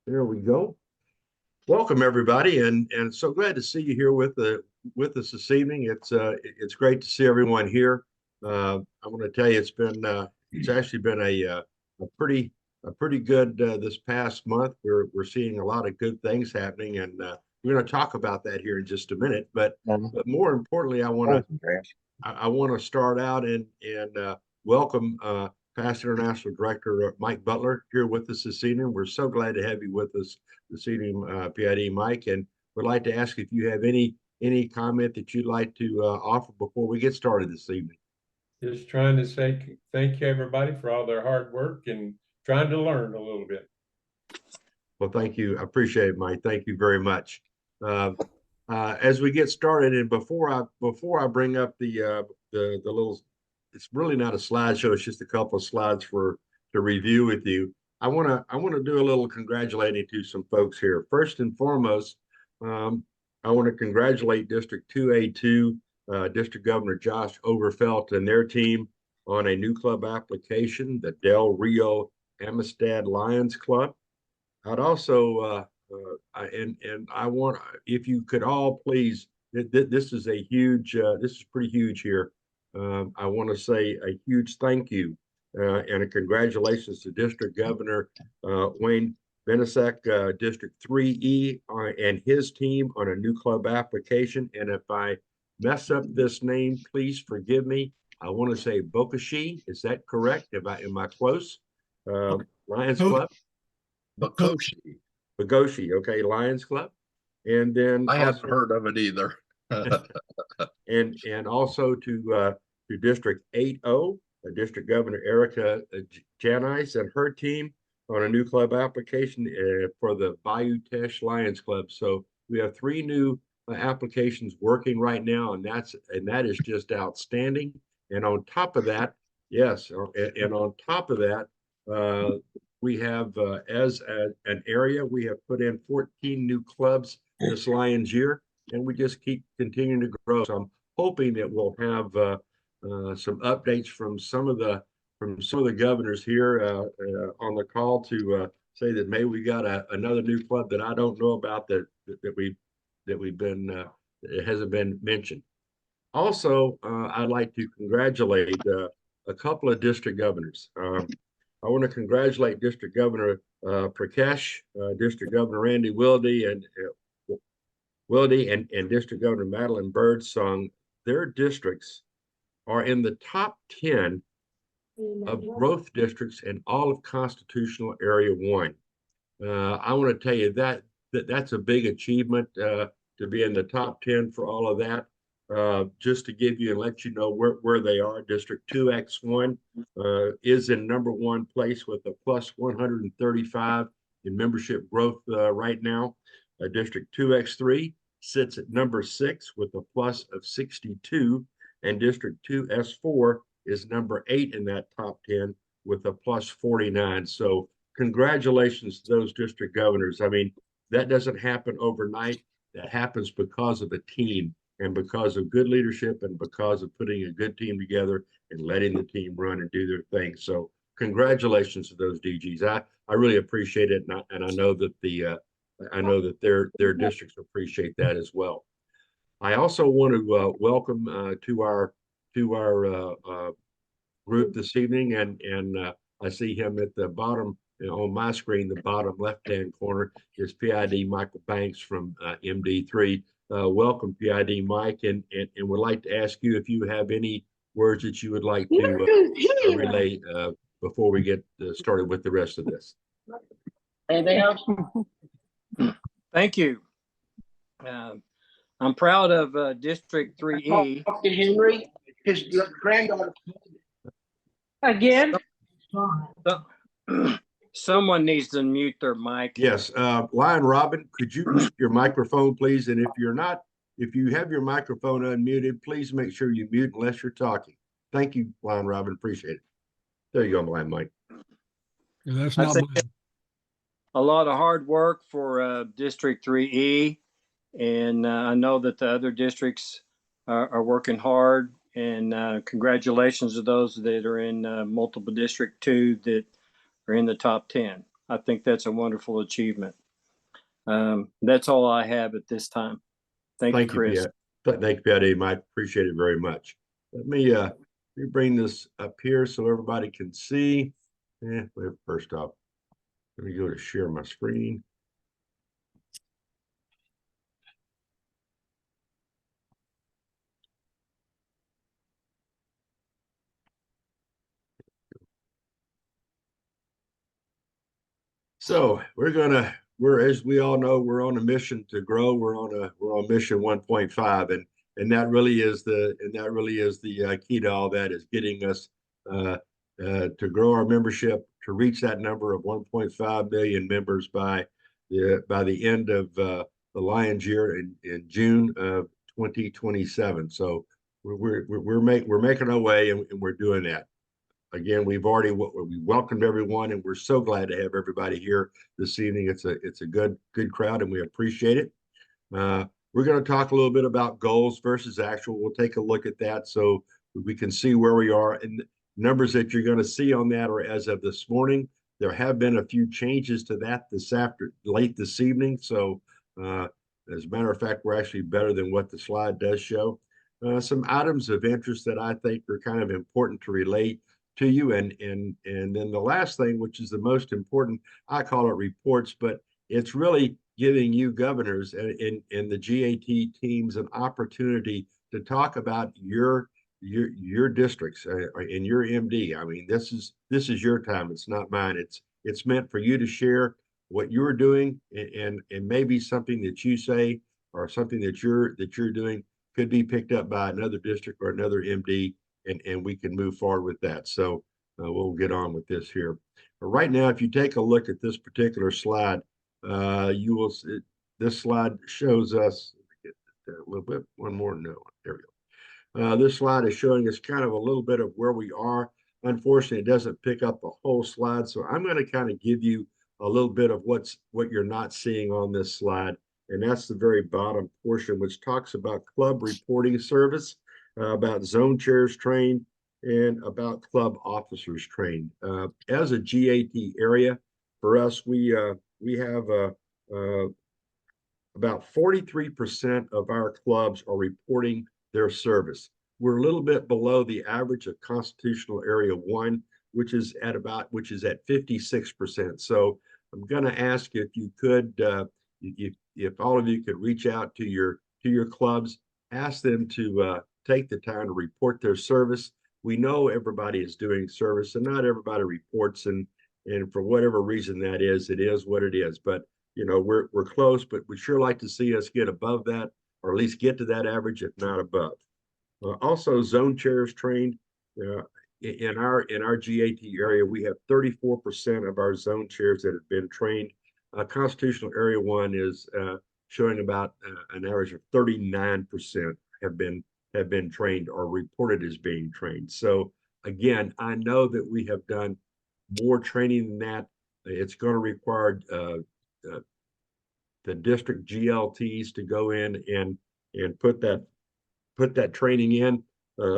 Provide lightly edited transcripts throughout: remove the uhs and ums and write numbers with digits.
There we go. Welcome everybody, and so glad to see you here with us this evening. It's great to see everyone here. I want to tell you, it's actually been a pretty good this past month. We're seeing a lot of good things happening, and we're going to talk about that here in just a minute. But more importantly, I want to start out and welcome past international director Mike Butler here with us this evening. We're so glad to have you with us this evening, PID Mike, and would like to ask if you have any comment that you'd like to offer before we get started this evening. Just trying to say thank you everybody for all their hard work and trying to learn a little bit. Well, thank you. I appreciate it, Mike. Thank you very much. As we get started, and before I bring up the little, it's really not a slideshow. It's just a couple of slides to review with you. I want to do a little congratulating to some folks here. First and foremost, I want to congratulate District 2A2 District Governor Josh Overfelt and their team on a new club application, the Del Rio Amistad Lions Club. I'd also and I want, if you could all please, this is pretty huge here. I want to say a huge thank you and a congratulations to District Governor Wayne Benesek, District 3E, and his team on a new club application. And if I mess up this name, please forgive me. I want to say Bokashi. Is that correct? Am I close? Lions Club. Bagoshi, okay, Lions Club. And then I hadn't heard of it either. and also to District 8O, District Governor Erica Janice and her team on a new club application for the Bayou Teche Lions Club. So we have 3 new applications working right now, and that is just outstanding. And on top of that, yes, and on top of that, we have, as an area, we have put in 14 new clubs this Lions year, and we just keep continuing to grow. So I'm hoping that we'll have some updates from some of the governors here on the call to say that maybe we got another new club that I don't know about that we've been it hasn't been mentioned. Also, I'd like to congratulate a couple of district governors. I want to congratulate District Governor Prakash, District Governor Randy Wilde, and District Governor Madeline Birdsong. Their districts are in the top 10 of growth districts in all of Constitutional Area 1. I want to tell you that's a big achievement to be in the top 10 for all of that. Just to give you and let you know where they are, District 2X1 is in #1 place with a plus 135 in membership growth right now. District 2X3 sits at #6 with a plus of 62, and District 2S4 is #8 in that top 10 with a plus 49. So congratulations to those district governors. I mean, that doesn't happen overnight. That happens because of a team, and because of good leadership, and because of putting a good team together and letting the team run and do their thing. So congratulations to those DGs. I really appreciate it, and I know that their districts appreciate that as well. I also want to welcome to our group this evening, and I see him at the bottom on my screen, the bottom left-hand corner is PID Michael Banks from MD3. Welcome, PID Mike, and would like to ask you if you have any words that you would like to relay before we get started with the rest of this. Anything else? Thank you. I'm proud of District 3E. Talk to Henry, his granddaughter. Again? Someone needs to mute their mic. Yes, Lion Robin, could you mute your microphone, please? And if you have your microphone unmuted, please make sure you mute unless you're talking. Thank you, Lion Robin. Appreciate it. There you go, Lion Mike. Yeah, that's not bad. A lot of hard work for District 3E, and I know that the other districts are working hard. And congratulations to those that are in multiple District 2 that are in the top 10. I think that's a wonderful achievement. That's all I have at this time. Thank you, Chris. Thank you, Patty. I appreciate it very much. Let me bring this up here so everybody can see. First off, let me go to share my screen. So as we all know, we're on a mission to grow. We're on mission 1.5, and that really is the key to all that, is getting us to grow our membership to reach that number of 1.5 million members by the end of the Lions year in June of 2027. So we're making our way, and we're doing that. Again, we welcomed everyone, and we're so glad to have everybody here this evening. It's a good crowd, and we appreciate it. We're going to talk a little bit about goals versus actual. We'll take a look at that so we can see where we are. And the numbers that you're going to see on that are as of this morning. There have been a few changes to that late this evening. So as a matter of fact, we're actually better than what the slide does show. Some items of interest that I think are kind of important to relate to you. And then the last thing, which is the most important, I call it reports, but it's really giving you governors and the GAT teams an opportunity to talk about your districts and your MD. I mean, this is your time. It's not mine. It's meant for you to share what you're doing, and maybe something that you say or something that you're doing could be picked up by another district or another MD, and we can move forward with that. So we'll get on with this here. But right now, if you take a look at this particular slide, you will see this slide shows us, get that a little bit, one more, no, there we go. This slide is showing us kind of a little bit of where we are. Unfortunately, it doesn't pick up the whole slide, so I'm going to kind of give you a little bit of what you're not seeing on this slide, and that's the very bottom portion, which talks about club reporting service, about zone chairs trained, and about club officers trained. As a GAT area, for us, we have about 43% of our clubs are reporting their service. We're a little bit below the average of Constitutional Area 1, which is at 56%. So I'm going to ask if you could, if all of you could reach out to your clubs, ask them to take the time to report their service. We know everybody is doing service, and not everybody reports, and for whatever reason that is, it is what it is. But you know, we're close, but we'd sure like to see us get above that, or at least get to that average, if not above. Also, zone chairs trained. In our GAT area, we have 34% of our zone chairs that have been trained. Constitutional Area 1 is showing about an average of 39% have been trained or reported as being trained. So again, I know that we have done more training than that. It's going to require the district GLTs to go in and put that training in.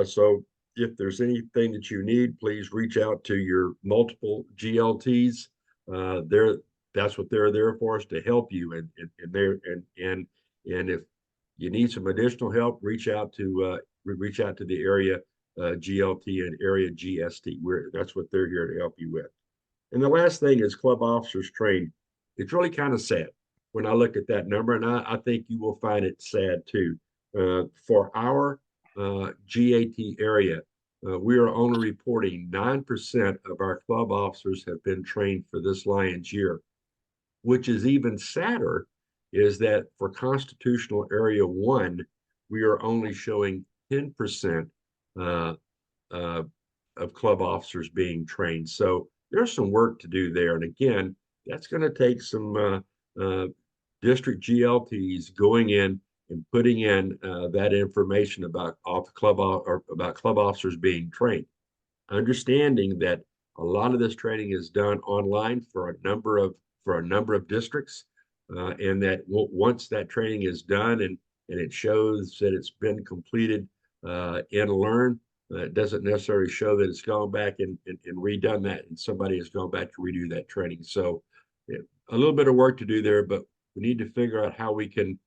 So if there's anything that you need, please reach out to your multiple GLTs. That's what they're there for, us to help you. And if you need some additional help, reach out to the area GLT and area GST. That's what they're here to help you with. And the last thing is club officers trained. It's really kind of sad when I look at that number, and I think you will find it sad too. For our GAT area, we are only reporting 9% of our club officers have been trained for this Lions year. Which is even sadder is that for Constitutional Area 1, we are only showing 10% of club officers being trained. So there's some work to do there. And again, that's going to take some district GLTs going in and putting in that information about club officers being trained. Understanding that a lot of this training is done online for a number of districts, and that once that training is done and it shows that it's been completed and learned, it doesn't necessarily show that it's gone back and redone that, and somebody has gone back to redo that training. So a little bit of work to do there, but we need to figure out how we can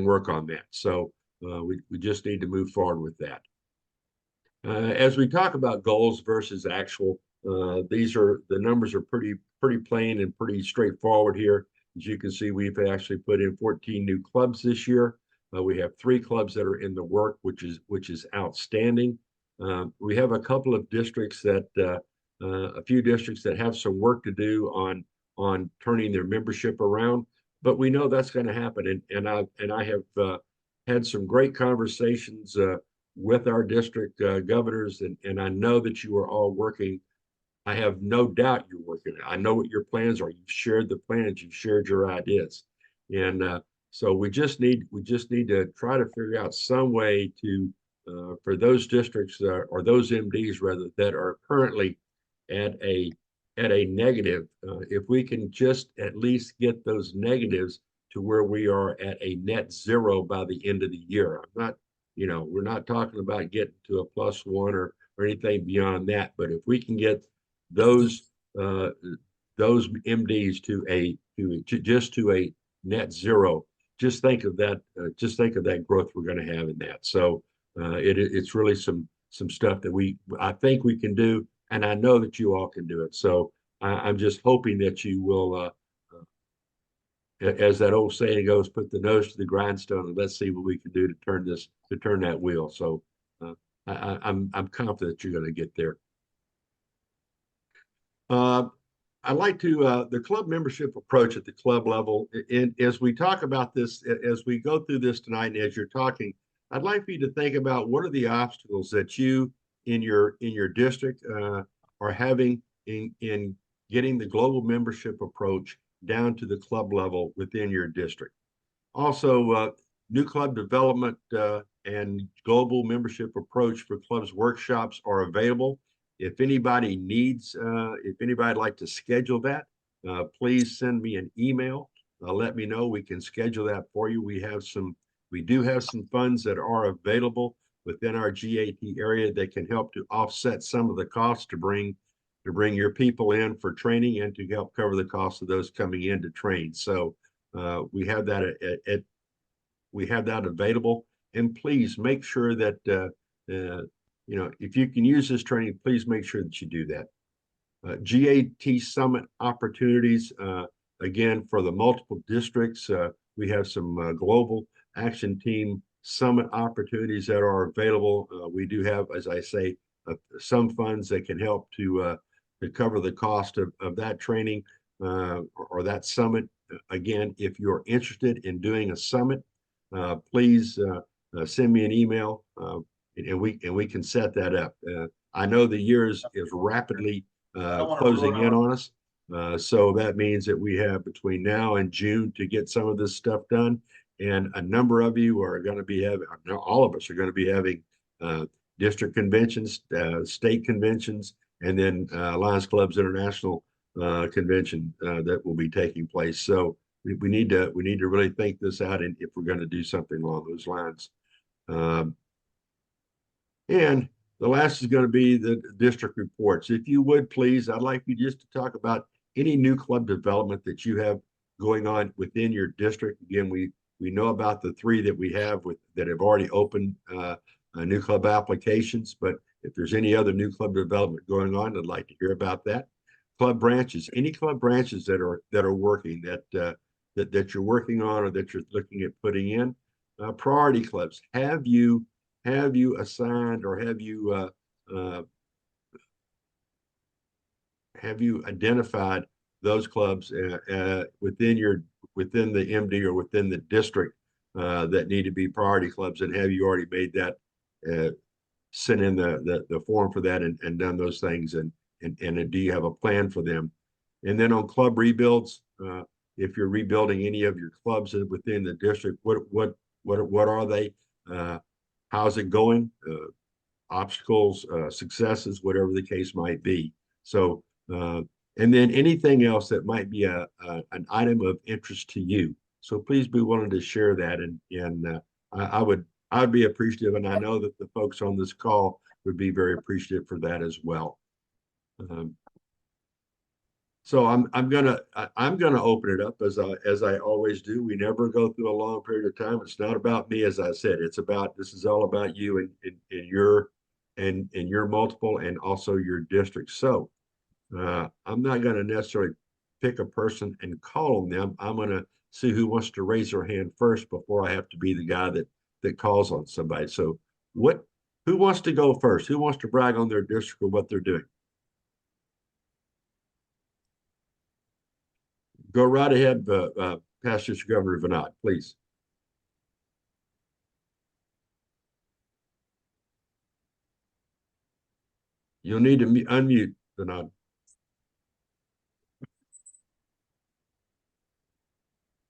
work on that. So we just need to move forward with that. As we talk about goals versus actual, the numbers are pretty plain and pretty straightforward here. As you can see, we've actually put in 14 new clubs this year. We have 3 clubs that are in the work, which is outstanding. We have a couple of districts a few districts that have some work to do on turning their membership around, but we know that's going to happen. And I have had some great conversations with our district governors, and I know that you are all working. I have no doubt you're working. I know what your plans are. You've shared the plans. You've shared your ideas, and so we just need to try to figure out some way to for those districts or those MDs rather that are currently at a negative. If we can just at least get those negatives to where we are at a net zero by the end of the year. I'm not, we're not talking about getting to a +1 or anything beyond that. But if we can get those MDs to a net zero, just think of that. Just think of that growth we're going to have in that. So it's really some stuff that I think we can do, and I know that you all can do it. So I'm just hoping that you will, as that old saying goes, put the nose to the grindstone and let's see what we can do to turn that wheel. So I'm confident you're going to get there. I like to the club membership approach at the club level. And as we talk about this, as we go through this tonight, and as you're talking, I'd like for you to think about what are the obstacles that you in your district are having in getting the global membership approach down to the club level within your district. Also, new club development and global membership approach for clubs workshops are available. If anybody if anybody'd like to schedule that, please send me an email. Let me know. We can schedule that for you. We do have some funds that are available within our GAT area that can help to offset some of the costs to bring your people in for training and to help cover the cost of those coming in to train. So we have that available. And please make sure that if you can use this training, please make sure that you do that. GAT Summit opportunities, again, for the multiple districts, we have some global action team summit opportunities that are available. We do have, as I say, some funds that can help to cover the cost of that training or that summit. Again, if you're interested in doing a summit, please send me an email and we can set that up. I know the year is rapidly closing in on us. So that means that we have between now and June to get some of this stuff done. And a number of you are going to be having, all of us are going to be having district conventions, state conventions, and then Lions Clubs International convention that will be taking place. So we need to really think this out, and if we're going to do something along those lines. And the last is going to be the district reports. If you would, please, I'd like you just to talk about any new club development that you have going on within your district. Again, we know about the 3 that we have that have already opened new club applications, but if there's any other new club development going on, I'd like to hear about that. Club branches, any club branches that are working that you're working on or that you're looking at putting in. Priority clubs, have you assigned or have you identified those clubs within the MD or within the district that need to be priority clubs, and have you already made that sent in the form for that and done those things, and do you have a plan for them? And then on club rebuilds, if you're rebuilding any of your clubs within the district, what are they? How's it going? Obstacles, successes, whatever the case might be. So, and then anything else that might be an item of interest to you. So please be willing to share that, and I'd be appreciative, and I know that the folks on this call would be very appreciative for that as well. So I'm gonna open it up as I always do. We never go through a long period of time. It's not about me, as I said. This is all about you and your multiple and also your district. So I'm not gonna necessarily pick a person and call on them. I'm gonna see who wants to raise their hand first before I have to be the guy that calls on somebody. So who wants to go first? Who wants to brag on their district or what they're doing? Go right ahead, Past District Governor Vinod, please. You'll need to unmute, Vinod.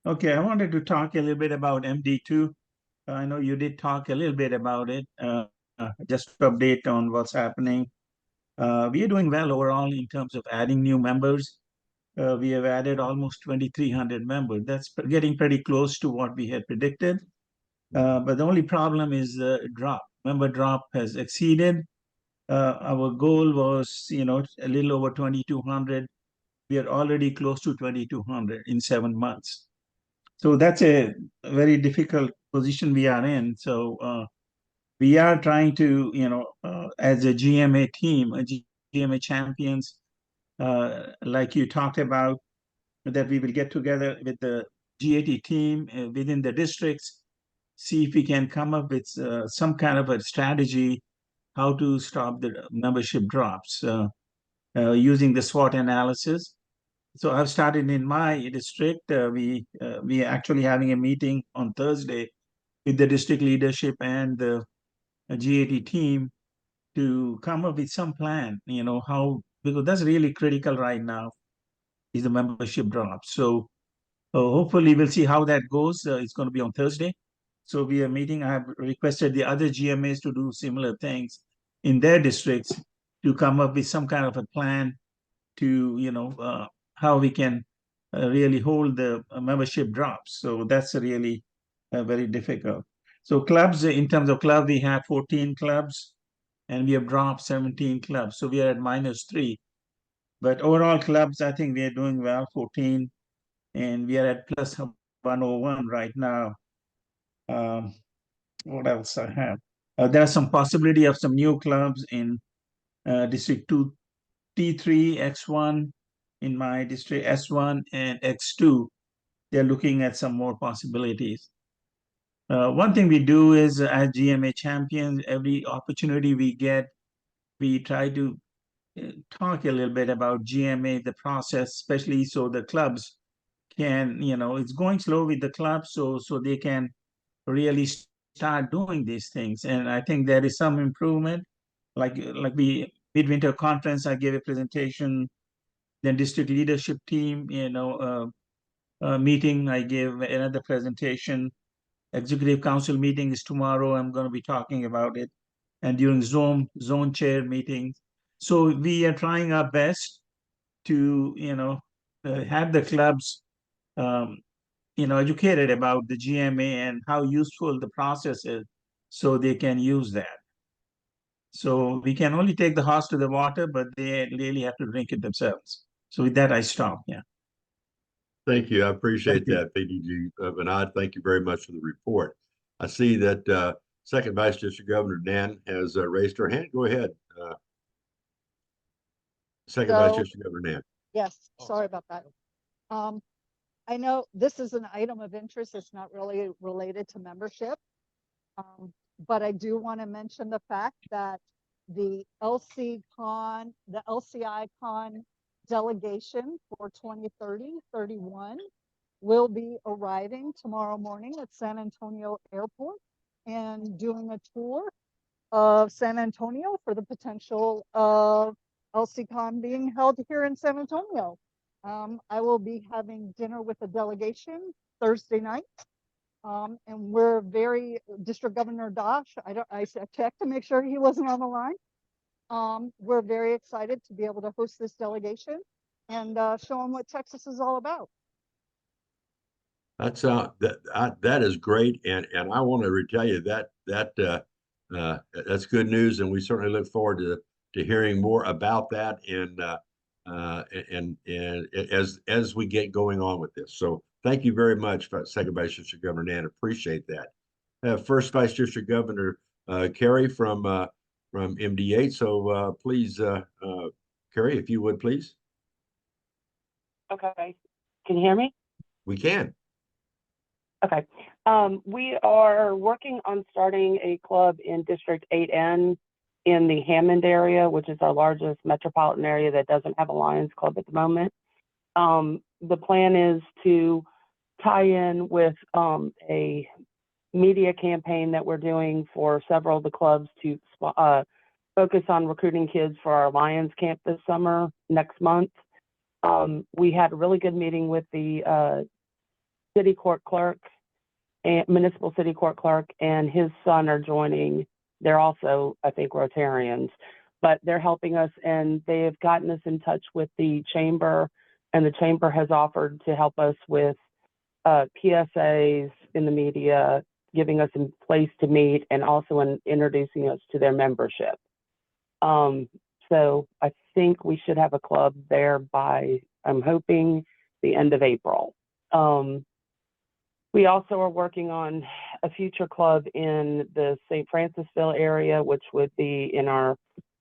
Okay, I wanted to talk a little bit about MD2. I know you did talk a little bit about it. Just to update on what's happening. We are doing well overall in terms of adding new members. We have added almost 2,300 members. That's getting pretty close to what we had predicted. But the only problem is drop. Member drop has exceeded. Our goal was, a little over 2,200. We are already close to 2,200 in 7 months. So that's a very difficult position we are in. So we are trying to, as a GMA team, GMA champions, like you talked about, that we will get together with the GAT team within the districts, see if we can come up with some kind of a strategy how to stop the membership drops using the SWOT analysis. So I've started in my district. We are actually having a meeting on Thursday with the district leadership and the GAT team to come up with some plan, how, because that's really critical right now is the membership drop. So hopefully we'll see how that goes. It's going to be on Thursday. So we are meeting. I have requested the other GMAs to do similar things in their districts to come up with some kind of a plan to, how we can really hold the membership drops. So that's really very difficult. So clubs, in terms of club, we have 14 clubs and we have dropped 17 clubs. So we are at -3. But overall clubs, I think we are doing well, 14, and we are at plus 101 right now. What else I have? There are some possibility of some new clubs in District 2, T3, X1, in my district, S1 and X2. They're looking at some more possibilities. One thing we do is as GMA champions, every opportunity we get, we try to talk a little bit about GMA, the process, especially so the clubs can, it's going slow with the clubs, so they can really start doing these things. And I think there is some improvement. Like we midwinter conference, I gave a presentation. Then district leadership team, meeting, I gave another presentation. Executive council meeting is tomorrow. I'm going to be talking about it. And during zone chair meetings. So we are trying our best to, have the clubs, educated about the GMA and how useful the process is so they can use that. So we can only take the horse to the water, but they really have to drink it themselves. So with that, I stop. Yeah. Thank you. I appreciate Thank you. that, PDG Vinod. Thank you very much for the report. I see that Second Vice District Governor Nan has raised her hand. Go ahead. Second Vice District Governor Nan. Yes, sorry about that. I know this is an item of interest. It's not really related to membership. But I do want to mention the fact that the LCI Con delegation for 2030-31 will be arriving tomorrow morning at San Antonio Airport and doing a tour of San Antonio for the potential of LCCon being held here in San Antonio. I will be having dinner with the delegation Thursday night. And we're District Governor Dosh, I checked to make sure he wasn't on the line. We're very excited to be able to host this delegation and show them what Texas is all about. That is great, and I want to tell you that's good news, and we certainly look forward to hearing more about that. And and as we get going on with this. So thank you very much, Second Vice District Governor Nan. Appreciate that. First Vice District Governor Carey from MD8. So please, Carey, if you would, please. Okay. Can you hear me? We can. Okay. We are working on starting a club in District 8N in the Hammond area, which is our largest metropolitan area that doesn't have a Lions Club at the moment. The plan is to tie in with a media campaign that we're doing for several of the clubs to focus on recruiting kids for our Lions Camp this summer, next month. We had a really good meeting with the city court clerk and municipal city court clerk and his son are joining. They're also, I think, Rotarians, but they're helping us, and they have gotten us in touch with the chamber, and the chamber has offered to help us with PSAs in the media, giving us a place to meet, and also in introducing us to their membership. So I think we should have a club there by, I'm hoping, the end of April. We also are working on a future club in the St. Francisville area, which would be in our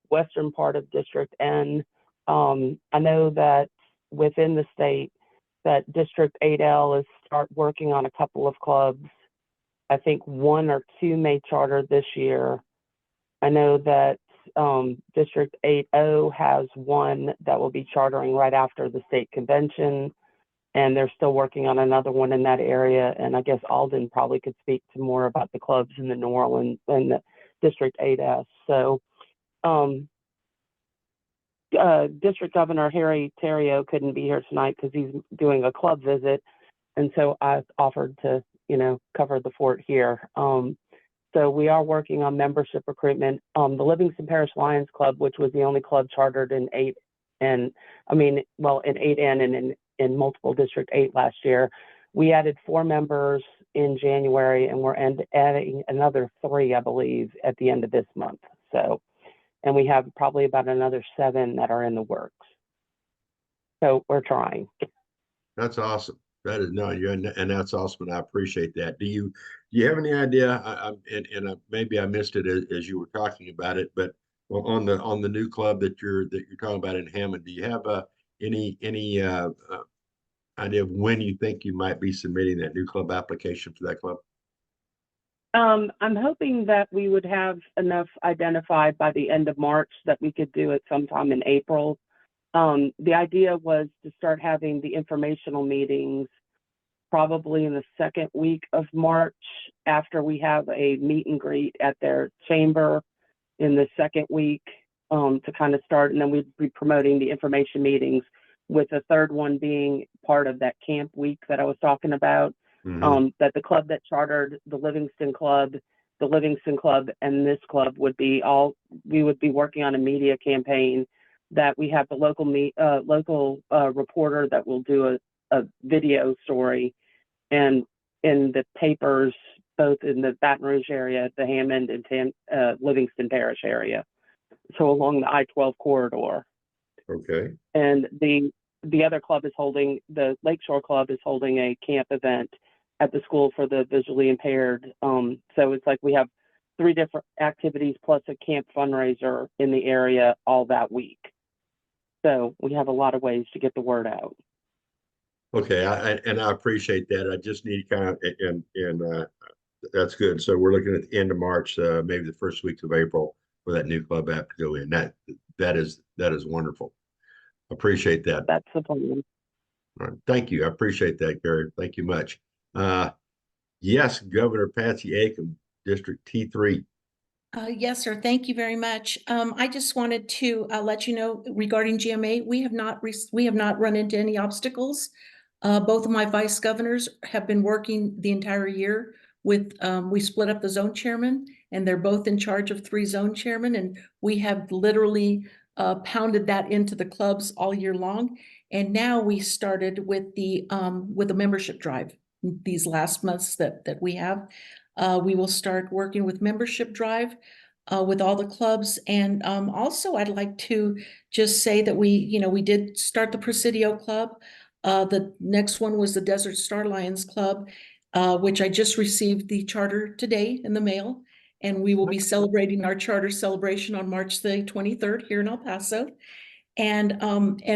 western part of District N. I know that within the state that District 8L is start working on a couple of clubs. I think 1 or 2 may charter this year. I know that District 8O has one that will be chartering right after the state convention, and they're still working on another one in that area. And I guess Alden probably could speak to more about the clubs in the New Orleans and the District 8S. So District Governor Harry Terrio couldn't be here tonight because he's doing a club visit. And so I offered to, cover the fort here. So we are working on membership recruitment. The Livingston Parish Lions Club, which was the only club chartered in 8N and in multiple District 8 last year, we added 4 members in January, and we're adding another 3, I believe, at the end of this month. So, and we have probably about another 7 that are in the works. So we're trying. That's awesome. That is and that's awesome, and I appreciate that. Do you have any idea? Maybe I missed it as you were talking about it, but on the new club that you're talking about in Hammond, do you have any idea of when you think you might be submitting that new club application for that club? I'm hoping that we would have enough identified by the end of March that we could do it sometime in April. The idea was to start having the informational meetings probably in the second week of March, after we have a meet and greet at their chamber in the second week, to kind of start, and then we'd be promoting the information meetings, with the third one being part of that camp week that I was talking about. That the club that chartered the Livingston Club, and this club would be we would be working on a media campaign that we have the local reporter that will do a video story, and in the papers, both in the Baton Rouge area, the Hammond and Livingston Parish area. So along the I-12 corridor. Okay. And the other club is holding, the Lakeshore Club is holding a camp event at the school for the visually impaired. So it's like we have 3 different activities plus a camp fundraiser in the area all that week. So we have a lot of ways to get the word out. Okay, I appreciate that. I just need kind of, and that's good. So we're looking at the end of March, maybe the first weeks of April, for that new club app to go in. That is wonderful. Appreciate that. That's the plan. All right. Thank you. I appreciate that, Gary. Thank you much. Yes, Governor Patsy Aiken, District T3. Yes, sir. Thank you very much. I just wanted to let you know regarding GMA, we have not run into any obstacles. Both of my vice governors have been working the entire year with, we split up the zone chairman, and they're both in charge of 3 zone chairmen, and we have literally pounded that into the clubs all year long. And now we started with the membership drive these last months that we have. We will start working with membership drive. with all the clubs. And also I'd like to just say that we did start the Presidio Club. The next one was the Desert Star Lions Club, which I just received the charter today in the mail. And we will be celebrating our charter celebration on March the 23rd here in El Paso. And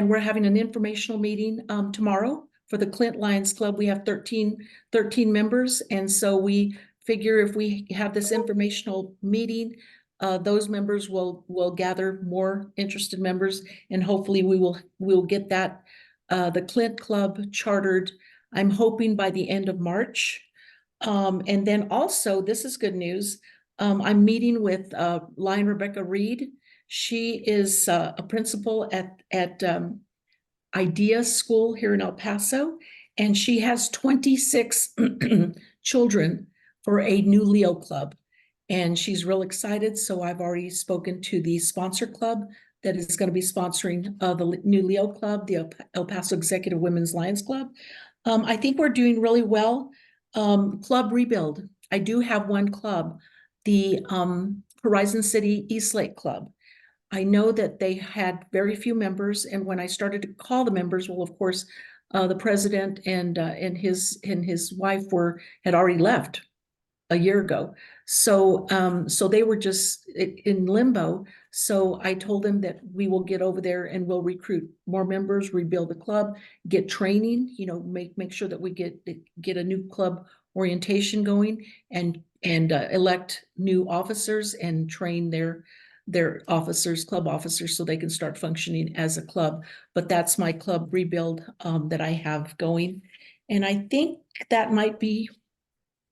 we're having an informational meeting tomorrow for the Clint Lions Club. We have 13 members. And so we figure if we have this informational meeting, those members will gather more interested members, and hopefully we'll get that the Clint Club chartered, I'm hoping by the end of March. And then also, this is good news. I'm meeting with Lion Rebecca Reed. She is a principal at IDEA School here in El Paso, and she has 26 children for a new Leo Club. And she's real excited. So I've already spoken to the sponsor club that is going to be sponsoring the new Leo Club, the El Paso Executive Women's Lions Club. I think we're doing really well. Club rebuild. I do have one club, the Horizon City East Lake Club. I know that they had very few members, and when I started to call the members, well, of course, the president and his wife had already left a year ago. So they were just in limbo. So I told them that we will get over there and we'll recruit more members, rebuild the club, get training, make sure that we get a new club orientation going, and elect new officers and train their officers, club officers, so they can start functioning as a club. But that's my club rebuild that I have going. And I think that might be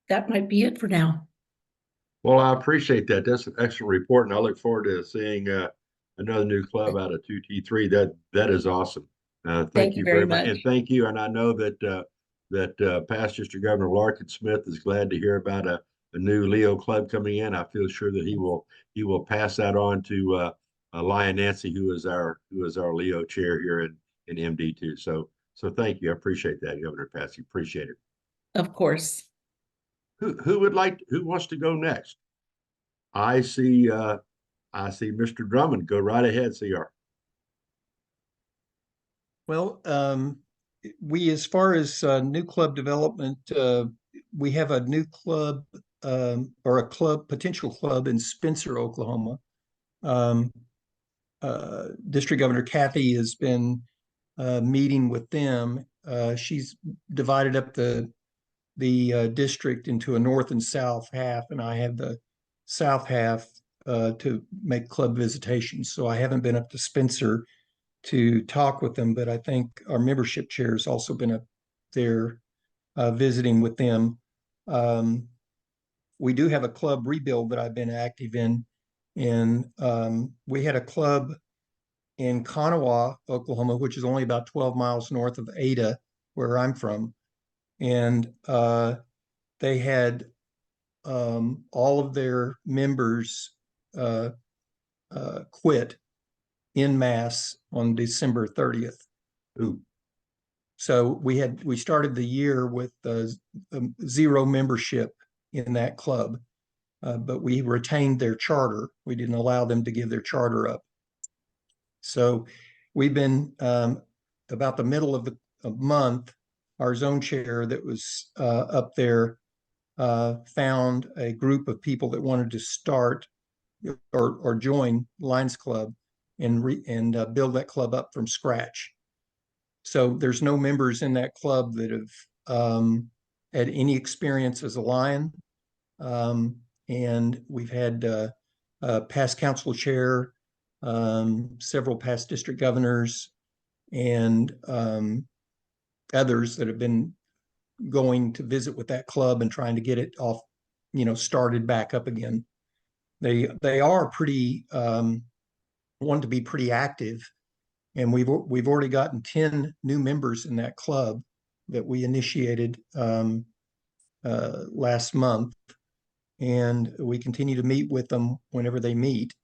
it for now. Well, I appreciate that. That's an excellent report, and I look forward to seeing another new club out of 2T3. That is awesome. Thank you very much, and thank you. And I know that past District Governor Larkin Smith is glad to hear about a new Leo club coming in. I feel sure that he will pass that on to Lion Nancy, who is our Leo chair here in MD2. So thank you. I appreciate that, Governor Patsy. Appreciate it. Of course. Who wants to go next? I see Mr. Drummond. Go right ahead, CR. Well, as far as new club development, we have a new club or a potential club in Spencer, Oklahoma. District Governor Kathy has been meeting with them. She's divided up the district into a north and south half, and I have the south half to make club visitations. So I haven't been up to Spencer to talk with them, but I think our membership chair has also been up there visiting with them. We do have a club rebuild that I've been active in, and we had a club in Kanawha, Oklahoma, which is only about 12 miles north of Ada, where I'm from. And they had all of their members quit en masse on December 30th. Ooh. So we started the year with zero membership in that club, but we retained their charter. We didn't allow them to give their charter up. So we've been about the middle of the month, our zone chair that was up there found a group of people that wanted to start or join Lions Club and build that club up from scratch. So there's no members in that club that have had any experience as a Lion. And we've had past council chair, several past district governors, and others that have been going to visit with that club and trying to get it off, started back up again. They are pretty want to be pretty active, and we've already gotten 10 new members in that club that we initiated last month, and we continue to meet with them whenever they meet.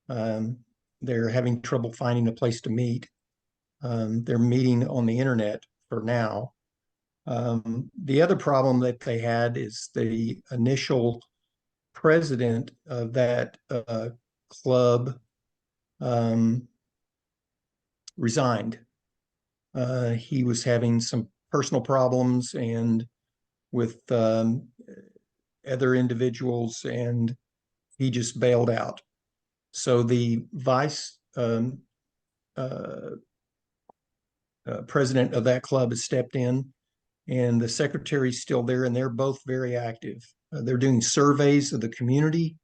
They're having trouble finding a place to meet. They're meeting on the internet for now. The other problem that they had is the initial president of that club resigned. He was having some personal problems and with other individuals, and he just bailed out. So the vice president of that club has stepped in, and the secretary's still there, and they're both very active. They're doing surveys of the community.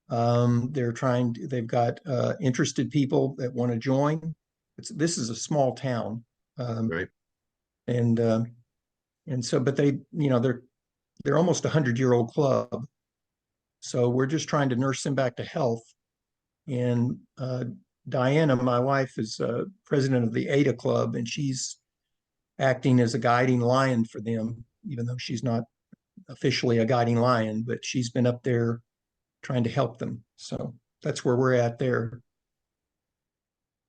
They've got interested people that want to join. This is a small town. Right. And so, but they're almost 100-year-old club. So we're just trying to nurse them back to health. And Diana, my wife, is president of the Ada Club, and she's acting as a guiding lion for them, even though she's not officially a guiding lion, but she's been up there trying to help them. So that's where we're at there.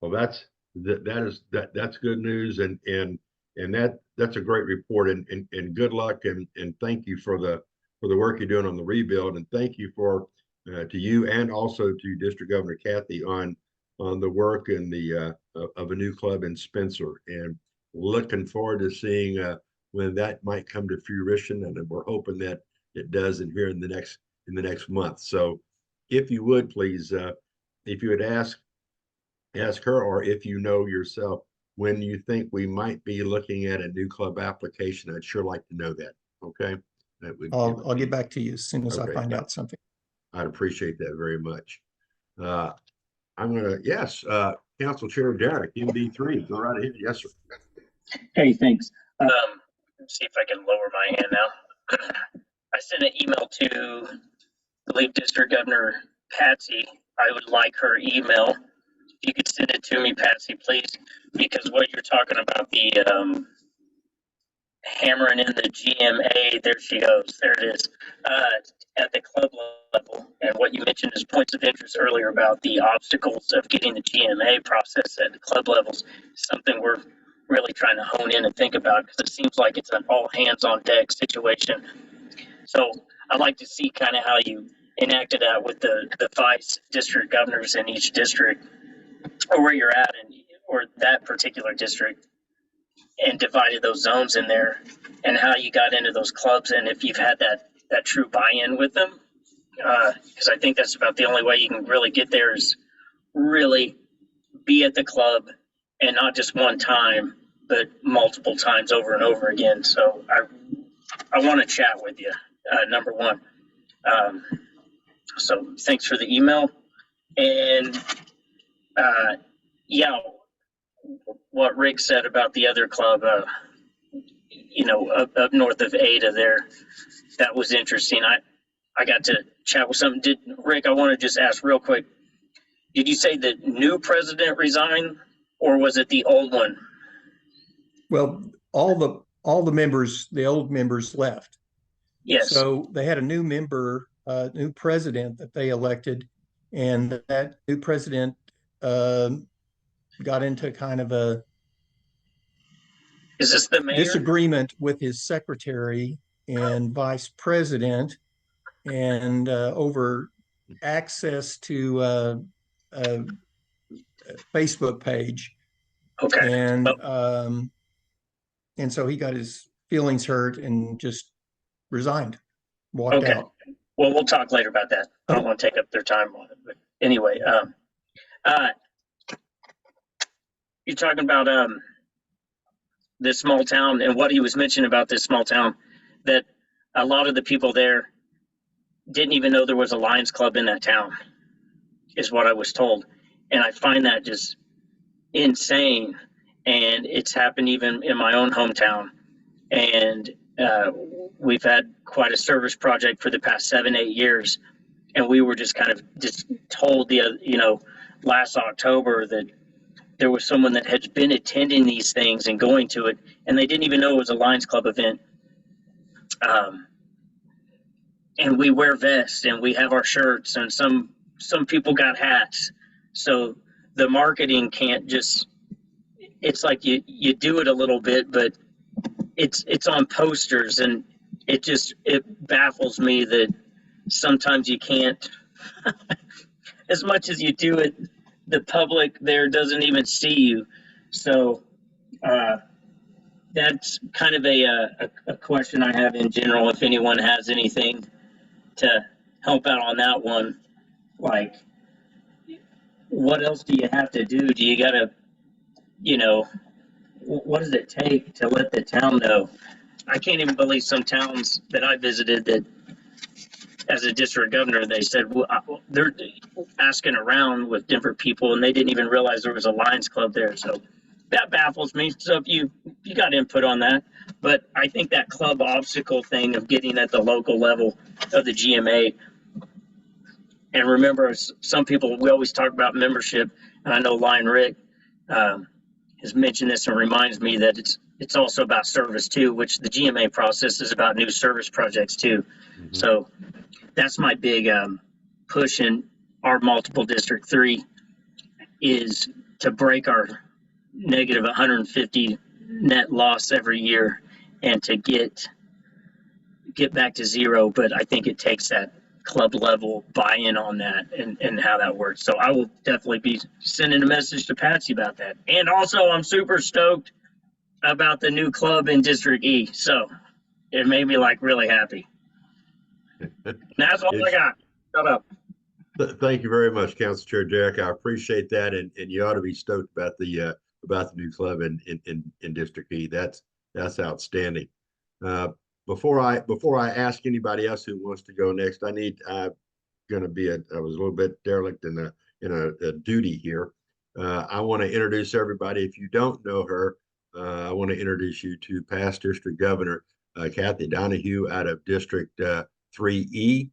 Well, that's good news, and that's a great report, and good luck, and thank you for the work you're doing on the rebuild, and thank you to you and also to District Governor Kathy on the work and the of a new club in Spencer, and looking forward to seeing when that might come to fruition, and we're hoping that it does in the next month. So if you would please, if you would ask her, or if you know yourself when you think we might be looking at a new club application, I'd sure like to know that. Okay. I'll get back to you as soon as I Okay. find out something. I'd appreciate that very much. Council Chair Derek, MD3, go right ahead. Yes, sir. Hey, thanks. Let's see if I can lower my hand now. I sent an email to, I believe, District Governor Patsy. I would like her email. If you could send it to me, Patsy, please, because what you're talking about, the hammering in the GMA, there she goes, there it is, at the club level. And what you mentioned is points of interest earlier about the obstacles of getting the GMA process at the club levels, something we're really trying to hone in and think about, because it seems like it's an all hands on deck situation. So I'd like to see kind of how you enacted that with the vice district governors in each district, or where you're at or that particular district, and divided those zones in there, and how you got into those clubs, and if you've had that true buy-in with them, because I think that's about the only way you can really get there, is really be at the club, and not just one time, but multiple times over and over again. So I want to chat with you, number one. So thanks for the email. And yeah, what Rick said about the other club, up north of Ada there, that was interesting. I got to chat with some. Rick, I want to just ask real quick, did you say the new president resigned, or was it the old one? Well, all the members, the old members left. Yes. So they had a new member, new president that they elected, and that new president got into kind of a Is this the mayor? disagreement with his secretary and vice president, and over access to a Facebook page. Okay. And so he got his feelings hurt and just resigned, walked out. Well, we'll talk later about that. I don't want to take up their time on it, but anyway, you're talking about this small town, and what he was mentioning about this small town, that a lot of the people there didn't even know there was a Lions Club in that town, is what I was told. And I find that just insane. And it's happened even in my own hometown. And we've had quite a service project for the past 7-8 years. And we were just kind of just told last October that there was someone that had been attending these things and going to it, and they didn't even know it was a Lions Club event. And we wear vests and we have our shirts, and some people got hats. So the marketing can't just, it's like you do it a little bit, but it's on posters, and it baffles me that sometimes you can't, as much as you do it, the public there doesn't even see you. So that's kind of a question I have in general. If anyone has anything to help out on that one, like, what else do you have to do? Do you got to, what does it take to let the town know? I can't even believe some towns that I visited that, as a district governor, they said, well, they're asking around with different people and they didn't even realize there was a Lions Club there. So that baffles me. So if you got input on that, but I think that club obstacle thing of getting at the local level of the GMA, and remember, some people, we always talk about membership, and I know Lion Rick has mentioned this and reminds me that it's also about service too, which the GMA process is about new service projects too. Mm-hmm. So that's my big push in our multiple District 3 is to break our negative 150 net loss every year and to get back to zero. But I think it takes that club level buy-in on that and how that works. So I will definitely be sending a message to Patsy about that. And also, I'm super stoked about the new club in District E. So it made me like really happy. That's all I got. Shut up. Thank you very much, Council Chair Jack. I appreciate that, and you ought to be stoked about the new club in District E. That's outstanding. Before I ask anybody else who wants to go next, I was a little bit derelict in a duty here. I want to introduce everybody. If you don't know her, I want to introduce you to past District Governor Kathy Donahue out of District 3E.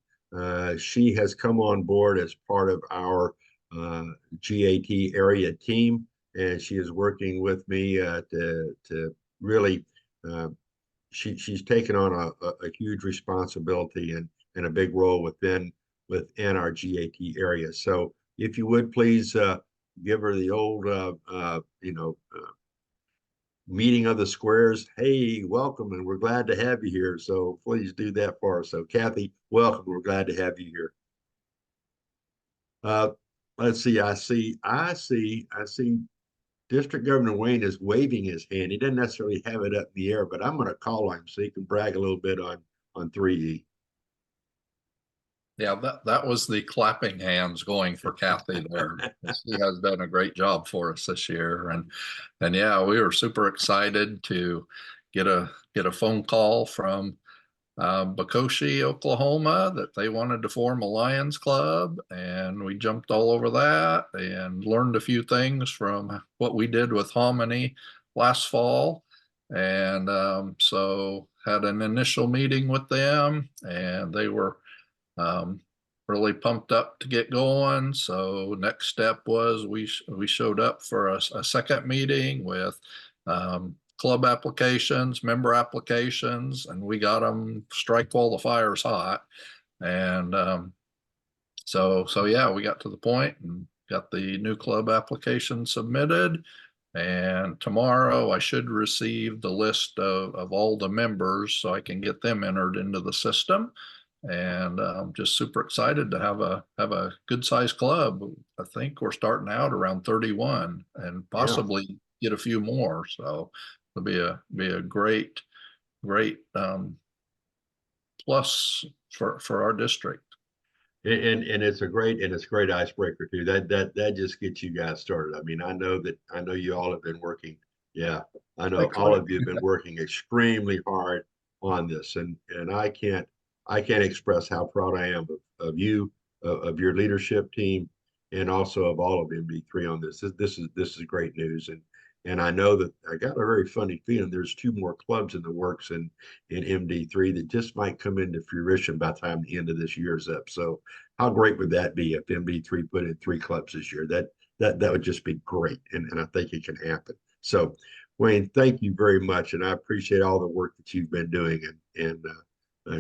She has come on board as part of our GAT area team, and she is working with me to really, she's taken on a huge responsibility and a big role within our GAT area. So if you would please give her the old, meeting of the squares. Hey, welcome, and we're glad to have you here. So please do that for us. So Kathy, welcome. We're glad to have you here. Let's see. I see District Governor Wayne is waving his hand. He doesn't necessarily have it up in the air, but I'm going to call him so he can brag a little bit on 3E. Yeah, that was the clapping hands going for Kathy there. She has done a great job for us this year, and yeah, we were super excited to get a phone call from Bocoshi, Oklahoma, that they wanted to form a Lions Club, and we jumped all over that and learned a few things from what we did with Hominy last fall, and so had an initial meeting with them, and they were really pumped up to get going. So next step was we showed up for a second meeting with club applications, member applications, and we got them strike while the fire's hot. And so yeah, we got to the point and got the new club application submitted. And tomorrow I should receive the list of all the members so I can get them entered into the system. And I'm just super excited to have a good sized club. I think we're starting out around 31 and possibly get a few more. So it'll be a great plus for our district. And it's great icebreaker too. That just gets you guys started. I mean, I know you all have been working. Yeah, I know all of you have been working extremely hard on this, and I can't express how proud I am of you, of your leadership team, and also of all of MD3 on this. This is great news, and I know that I got a very funny feeling there's 2 more clubs in the works in MD3 that just might come into fruition by the time the end of this year is up. So how great would that be if MD3 put in 3 clubs this year? That would just be great, and I think it can happen. So Wayne, thank you very much, and I appreciate all the work that you've been doing, and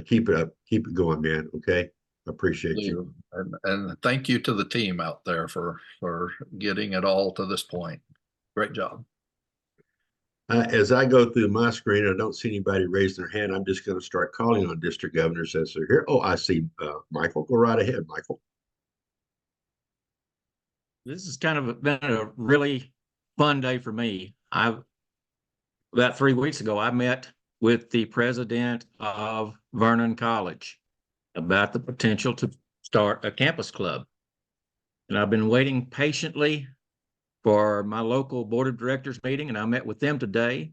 keep it up, keep it going, man. Okay, I appreciate you. And thank you to the team out there for getting it all to this point. Great job. As I go through my screen, I don't see anybody raising their hand. I'm just going to start calling on district governors as they're here. Oh, I see Michael. Go right ahead, Michael. This has kind of been a really fun day for me. About 3 weeks ago, I met with the president of Vernon College about the potential to start a campus club. And I've been waiting patiently for my local board of directors meeting, and I met with them today.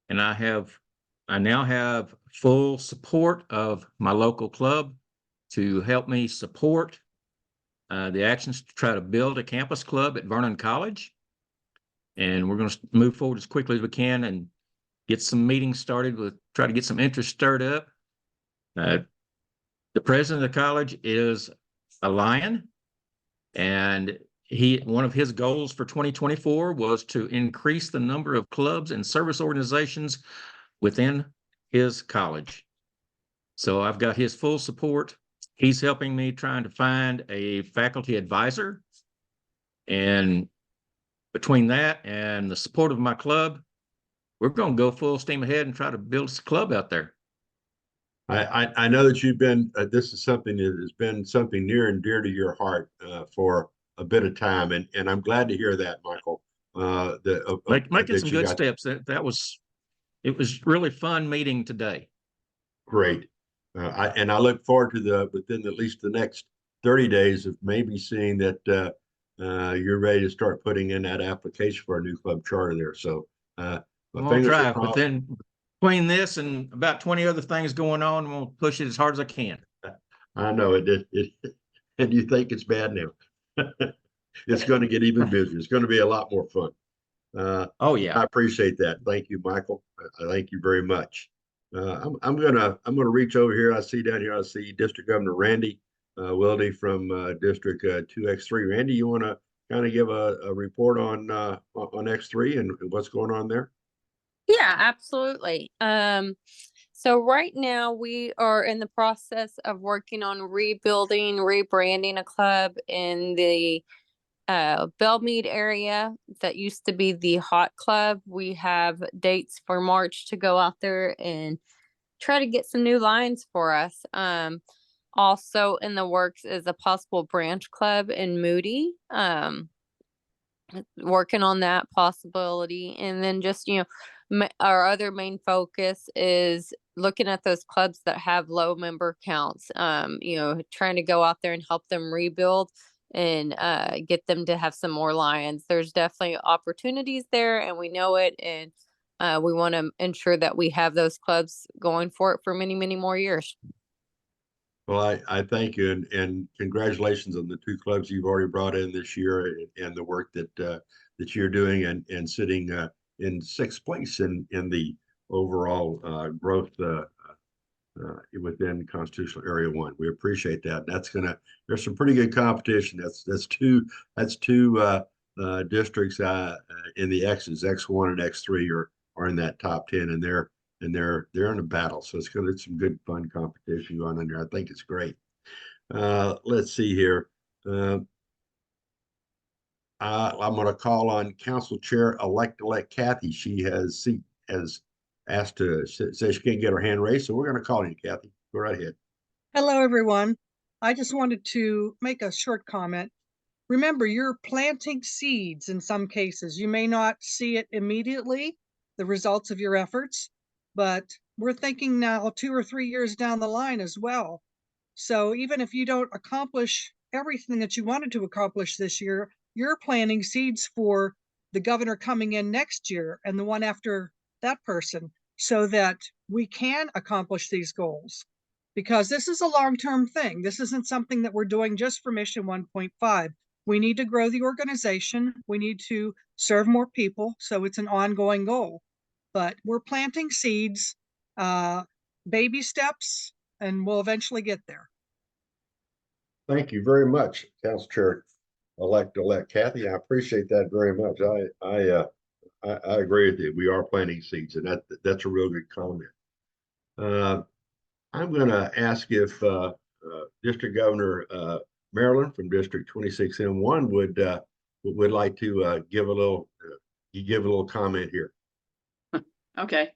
And I now have full support of my local club to help me support the actions to try to build a campus club at Vernon College. And we're going to move forward as quickly as we can and get some meetings started try to get some interest stirred up. The president of the college is a Lion, and one of his goals for 2024 was to increase the number of clubs and service organizations within his college. So I've got his full support. He's helping me trying to find a faculty advisor. And between that and the support of my club, we're going to go full steam ahead and try to build a club out there. I know that you've been, this is something that has been something near and dear to your heart for a bit of time. And I'm glad to hear that, Michael. Making some good steps. It was really fun meeting today. Great. I look forward to within at least the next 30 days of maybe seeing that you're ready to start putting in that application for a new club charter there. So We'll try, but then between this and about 20 other things going on, we'll push it as hard as I can. I know it, and you think it's bad now. It's going to get even busier. It's going to be a lot more fun. Oh yeah, I appreciate that. Thank you, Michael. I thank you very much. I'm gonna reach over here. I see down here. I see District Governor Randy Wilde from District 2X3. Randy, you want to kind of give a report on X3 and what's going on there? Yeah, absolutely. So right now we are in the process of working on rebranding a club in the Belmead area that used to be the Hot Club. We have dates for March to go out there and try to get some new lines for us. Also in the works is a possible branch club in Moody. Working on that possibility. And then just, our other main focus is looking at those clubs that have low member counts, trying to go out there and help them rebuild and get them to have some more Lions. There's definitely opportunities there, and we know it, and we want to ensure that we have those clubs going for it for many, many more years. Well, I thank you, and congratulations on the 2 clubs you've already brought in this year, and the work that you're doing, and sitting in 6th place in the overall growth within Constitutional Area 1. We appreciate that. There's some pretty good competition. That's two districts in the X's, X1 and X3 are in that top 10, and they're in a battle. So it's some good fun competition going on there. I think it's great. Let's see here. I'm going to call on Council Chair-elect Kathy. She has asked to say she can't get her hand raised, so we're going to call you, Kathy. Go right ahead. Hello, everyone. I just wanted to make a short comment. Remember, you're planting seeds in some cases. You may not see it immediately, the results of your efforts, but we're thinking now 2 or 3 years down the line as well. So even if you don't accomplish everything that you wanted to accomplish this year, you're planting seeds for the governor coming in next year and the one after that person, so that we can accomplish these goals. Because this is a long-term thing. This isn't something that we're doing just for Mission 1.5. We need to grow the organization. We need to serve more people. So it's an ongoing goal. But we're planting seeds, baby steps, and we'll eventually get there. Thank you very much, Council Chair-elect Kathy. I appreciate that very much. I agree with you. We are planting seeds, and that's a real good comment. I'm going to ask if District Governor Maryland from District 26M1 would like to give a little comment here. Okay.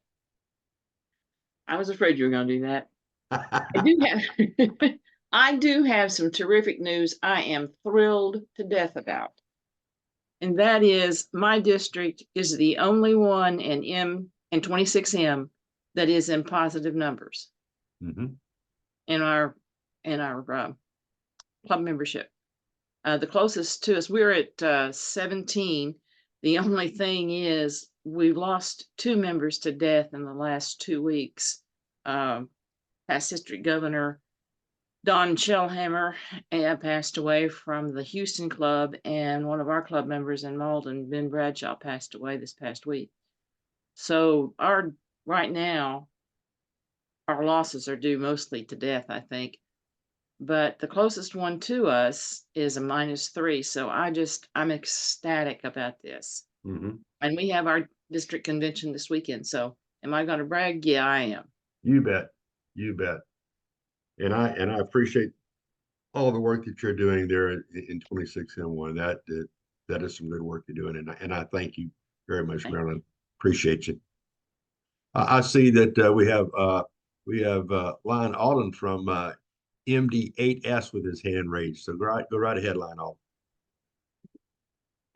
I was afraid you were gonna do that. I do have, I do have some terrific news I am thrilled to death about. And that is my district is the only one in 26M that is in positive numbers Mhm. in our club membership. The closest to us, we're at 17. The only thing is we've lost 2 members to death in the last 2 weeks. Past District Governor Don Shellhammer passed away from the Houston Club, and one of our club members in Malden, Ben Bradshaw, passed away this past week. So right now, our losses are due mostly to death, I think. But the closest one to us is a -3. So I'm ecstatic about this. Mhm. And we have our district convention this weekend. So am I going to brag? Yeah, I am. You bet. You bet. And I appreciate all the work that you're doing there in 26M1. That is some good work you're doing, and I thank you very much, Marilyn. Appreciate you. I see that we have Lion Alden from MD8S with his hand raised. So go right ahead, Lion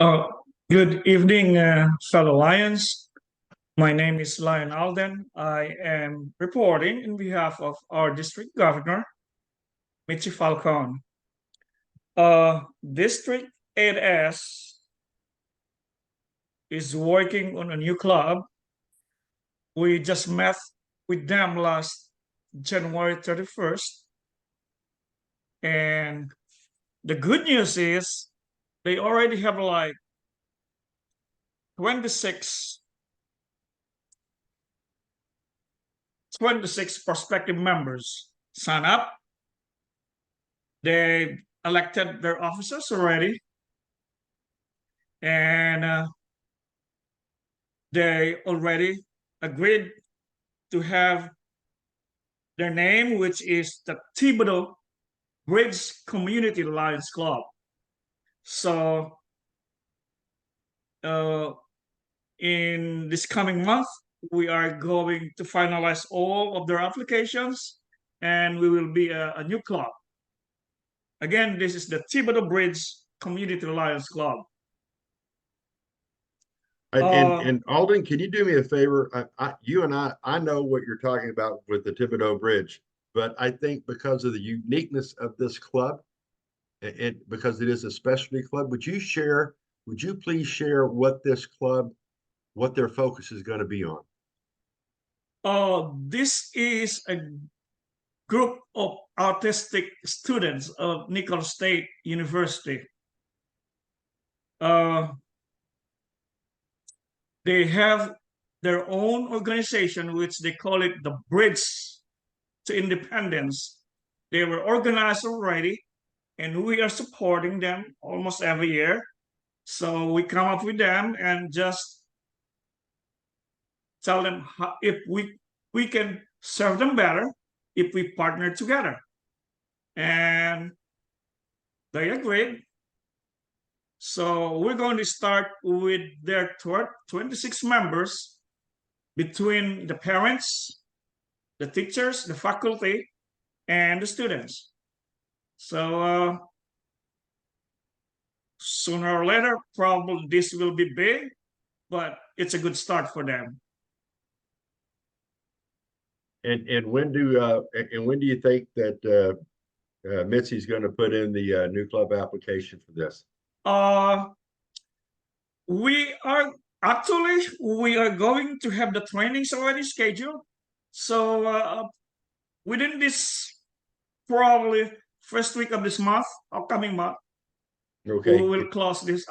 Alden. Good evening, fellow Lions. My name is Lion Alden. I am reporting in behalf of our district governor, Mitzi Falcone. District 8S is working on a new club. We just met with them last January 31st. And the good news is they already have like 26 prospective members sign up. They elected their officers already. And they already agreed to have their name, which is the Thibodeau Bridge Community Lions Club. So in this coming month, we are going to finalize all of their applications, and we will be a new club. Again, this is the Thibodeau Bridge Community Lions Club. And Alden, can you do me a favor? You and I know what you're talking about with the Thibodeau Bridge, but I think because of the uniqueness of this club, and because it is a specialty club, would you please share what this club, what their focus is going to be on? This is a group of autistic students of Nicholls State University. They have their own organization, which they call it the Bridge to Independence. They were organized already, and we are supporting them almost every year. So we come up with them and just tell them how, if we can serve them better if we partner together. And they agreed. So we're going to start with their 26 members between the parents, the teachers, the faculty, and the students. So sooner or later, probably this will be big, but it's a good start for them. And when do you think that Mitzi's going to put in the new club application for this? We are going to have the trainings already scheduled. So within this probably first week of this month, upcoming month, okay, we will close this,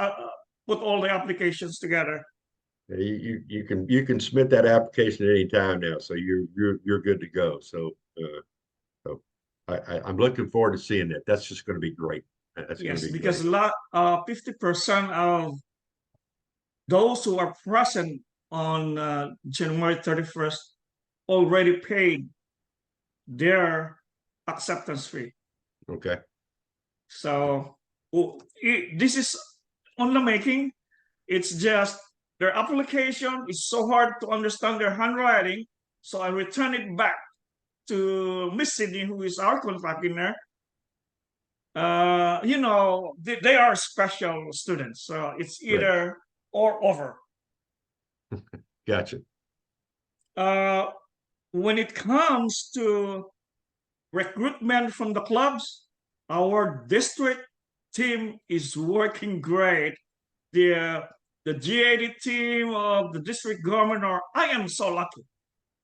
put all the applications together. You can submit that application at any time now, so you're good to go. So I'm looking forward to seeing that. That's just going to be great. That's yes, going to be because great. 50% of those who are present on January 31st already paid their acceptance fee. Okay. So this is on the making. It's just their application is so hard to understand their handwriting. So I return it back to Miss Sydney, who is our contractor. You know, they are special students. So it's either or over. Gotcha. When it comes to recruitment from the clubs, our district team is working great. The GAT team of the district governor, I am so lucky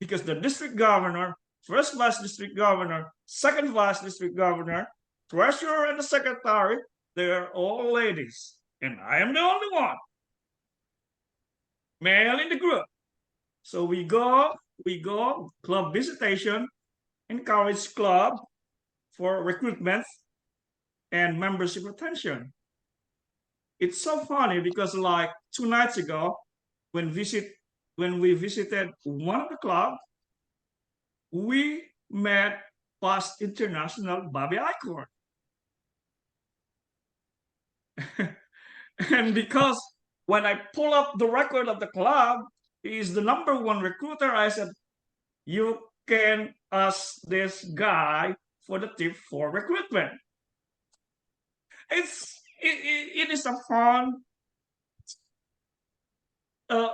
because the district governor, first vice district governor, second vice district governor, treasurer, and the secretary, they're all ladies. And I am the only one male in the group. So we go club visitation, encourage club for recruitment and membership retention. It's so funny because like 2 nights ago, when we visited one of the clubs, we met past international Bobby Icorn. And because when I pull up the record of the club, he is the #1 recruiter, I said, you can ask this guy for the tip for recruitment. It is a fun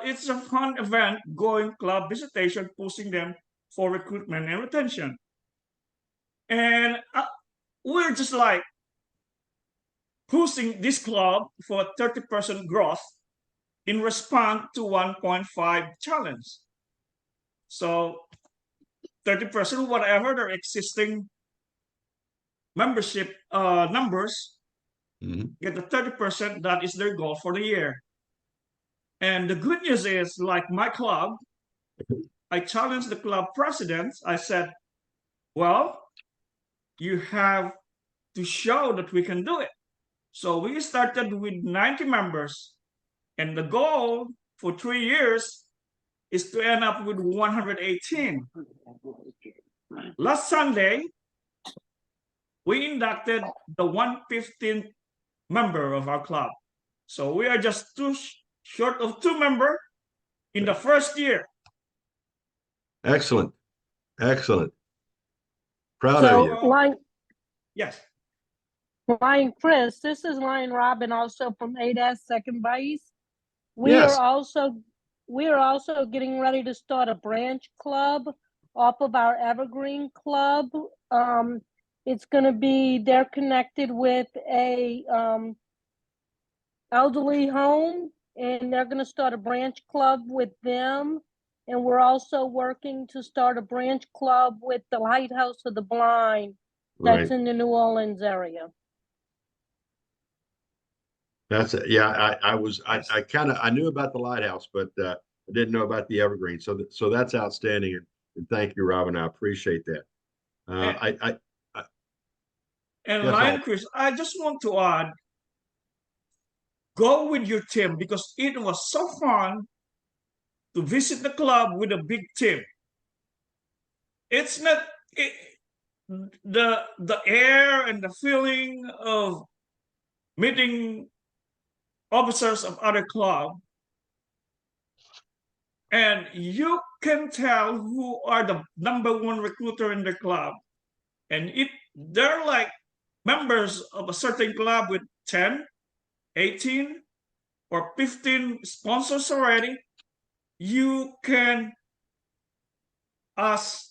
it's a fun event going club visitation, pushing them for recruitment and retention. And we're just like pushing this club for 30% growth in response to 1.5 challenge. So 30%, whatever their existing membership numbers, get the 30%, that is their goal for the year. And the good news is, like my club, I challenged the club presidents. I said, well, you have to show that we can do it. So we started with 90 members. And the goal for 3 years is to end up with 118. Last Sunday, we inducted the 115th member of our club. So we are just short of 2 members in the first year. Excellent. Excellent. Proud of you. Lion, yes. Lion Chris, this is Lion Robin, also from ADAS Second Vice. We Yes. are also getting ready to start a branch club off of our Evergreen Club. It's going to be, they're connected with a elderly home, and they're going to start a branch club with them. And we're also working to start a branch club with the Lighthouse of the Blind that's in the New Orleans area. That's it. Yeah, I knew about the lighthouse, but I didn't know about the evergreen. So that's outstanding, and thank you, Robin. I appreciate that. And yes, Lion Chris, I just want to add, go with your team because it was so fun to visit the club with a big team. It's not the air and the feeling of meeting officers of other club, and you can tell who are the #1 recruiter in the club. And if they're like members of a certain club with 10, 18, or 15 sponsors already, you can ask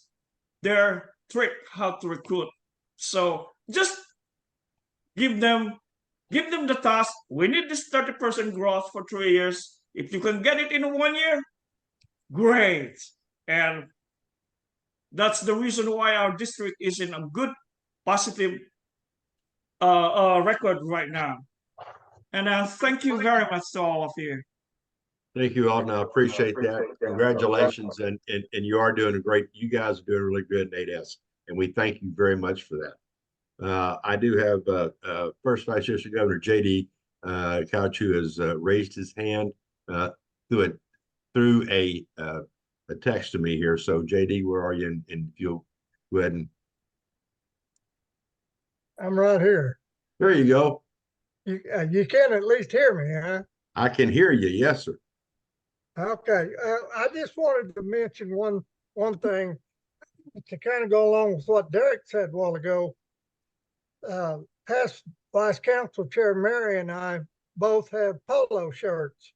their trick how to recruit. So just give them the task. We need this 30% growth for 3 years. If you can get it in 1 year, great. And that's the reason why our district is in a good, positive record right now. And thank you very much to all of you. Thank you, Alden. I appreciate that. Congratulations, and you are doing you guys are doing really good in 8S, and we thank you very much for that. I do have First Vice District Governor JD Couch, who has raised his hand through a text to me here. So JD, where are you? And if you'll go ahead and. I'm right here. There you go. You can at least hear me, huh? I can hear you. Yes, sir. Okay, I just wanted to mention one thing to kind of go along with what Derek said a while ago. Past Vice Council Chair Mary and I both have polo shirts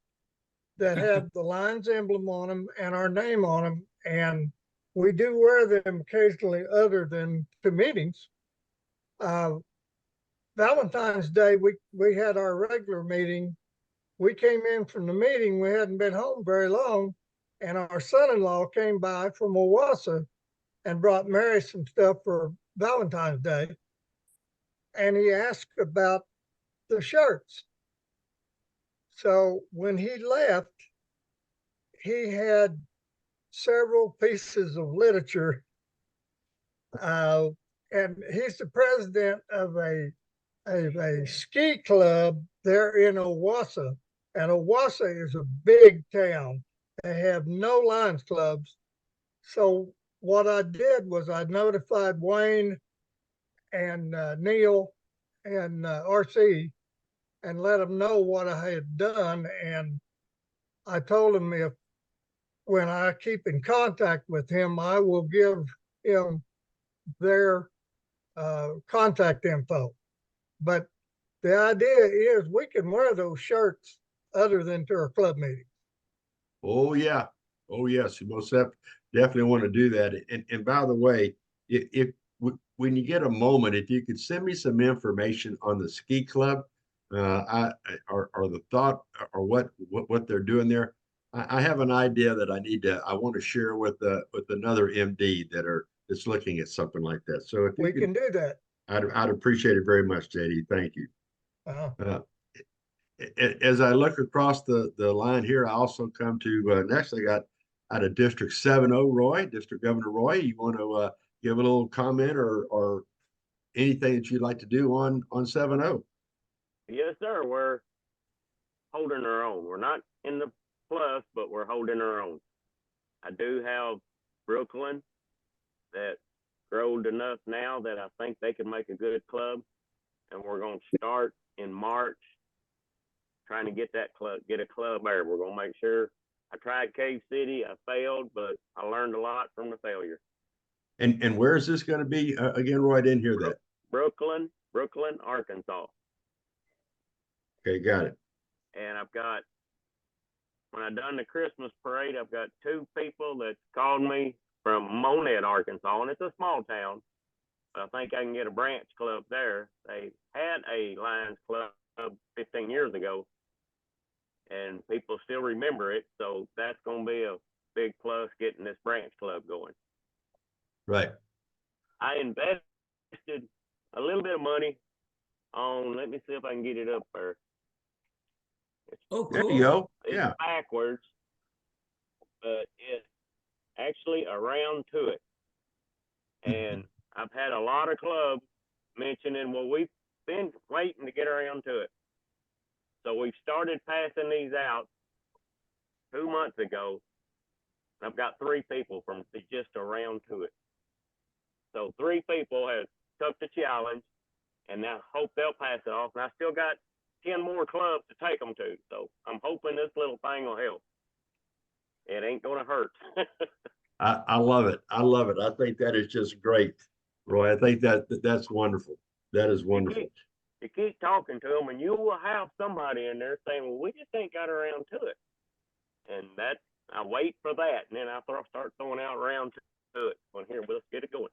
that have the Lions emblem on them and our name on them, and we do wear them occasionally other than to meetings. Valentine's Day, we had our regular meeting. We came in from the meeting, we hadn't been home very long, and our son-in-law came by from Owasso and brought Mary some stuff for Valentine's Day. And he asked about the shirts. So when he left, he had several pieces of literature. And he's the president of a ski club there in Owasso. And Owasso is a big town. They have no Lions clubs. So what I did was I notified Wayne and Neil and RC and let them know what I had done. And I told him if when I keep in contact with him, I will give him their contact info. But the idea is we can wear those shirts other than to our club meeting. Oh, yeah. Oh, yes. You most definitely want to do that. And by the way, when you get a moment, if you could send me some information on the ski club, or the thought or what they're doing there, I have an idea that I want to share with another MD that's looking at something like that. So if we can do that, I'd appreciate it very much, JD. Thank you. As I look across the line here, I also come to next. I got out of District 7-0, Roy, District Governor Roy. You want to give a little comment or anything that you'd like to do on 7-0? Yes, sir. We're holding our own. We're not in the plus, but we're holding our own. I do have Brooklyn that growed enough now that I think they could make a good club, and we're going to start in March trying to get a club there. We're going to make sure. I tried Cave City. I failed, but I learned a lot from the failure. And where is this going to be again, Roy? I didn't hear that. Brooklyn, Arkansas. Okay, got it. And when I done the Christmas parade, I've got 2 people that called me from Monette, Arkansas, and it's a small town. But I think I can get a branch club there. They had a Lions club 15 years ago, and people still remember it. So that's going to be a big plus getting this branch club going. Right. I invested a little bit of money on, let me see if I can get it up there. Oh, cool. There you go. It's backwards, but it's actually around to it. And I've had a lot of clubs mentioning, well, we've been waiting to get around to it. So we've started passing these out 2 months ago. I've got 3 people from just around to it. So 3 people have took the challenge, and I hope they'll pass it off. And I still got 10 more clubs to take them to. So I'm hoping this little thing will help. It ain't going to hurt. I love it. I love it. I think that is just great, Roy. I think that's wonderful. That is wonderful. You keep talking to them, and you will have somebody in there saying, well, we just ain't got around to it. And I wait for that, and then I start throwing out around to it. Well, here, let's get it going.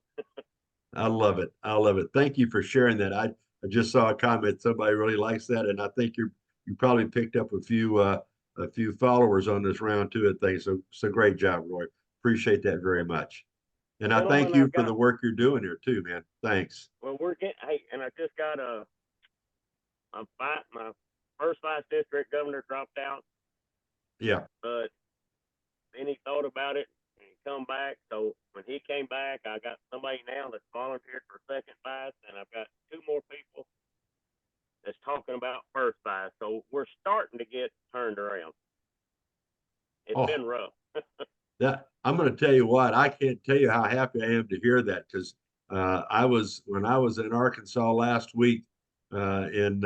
I love it. I love it. Thank you for sharing that. I just saw a comment. Somebody really likes that, and I think you probably picked up a few followers on this round 2 of things. So great job, Roy. Appreciate that very much. And I thank you for the work you're doing here too, man. Thanks. Well, and I just got my first vice district governor dropped out. Yeah. But then he thought about it and he come back. So when he came back, I got somebody now that's volunteered for second vice, and I've got 2 more people that's talking about first vice. So we're starting to get turned around. It's been rough. I'm going to tell you what, I can't tell you how happy I am to hear that, because when I was in Arkansas last week, and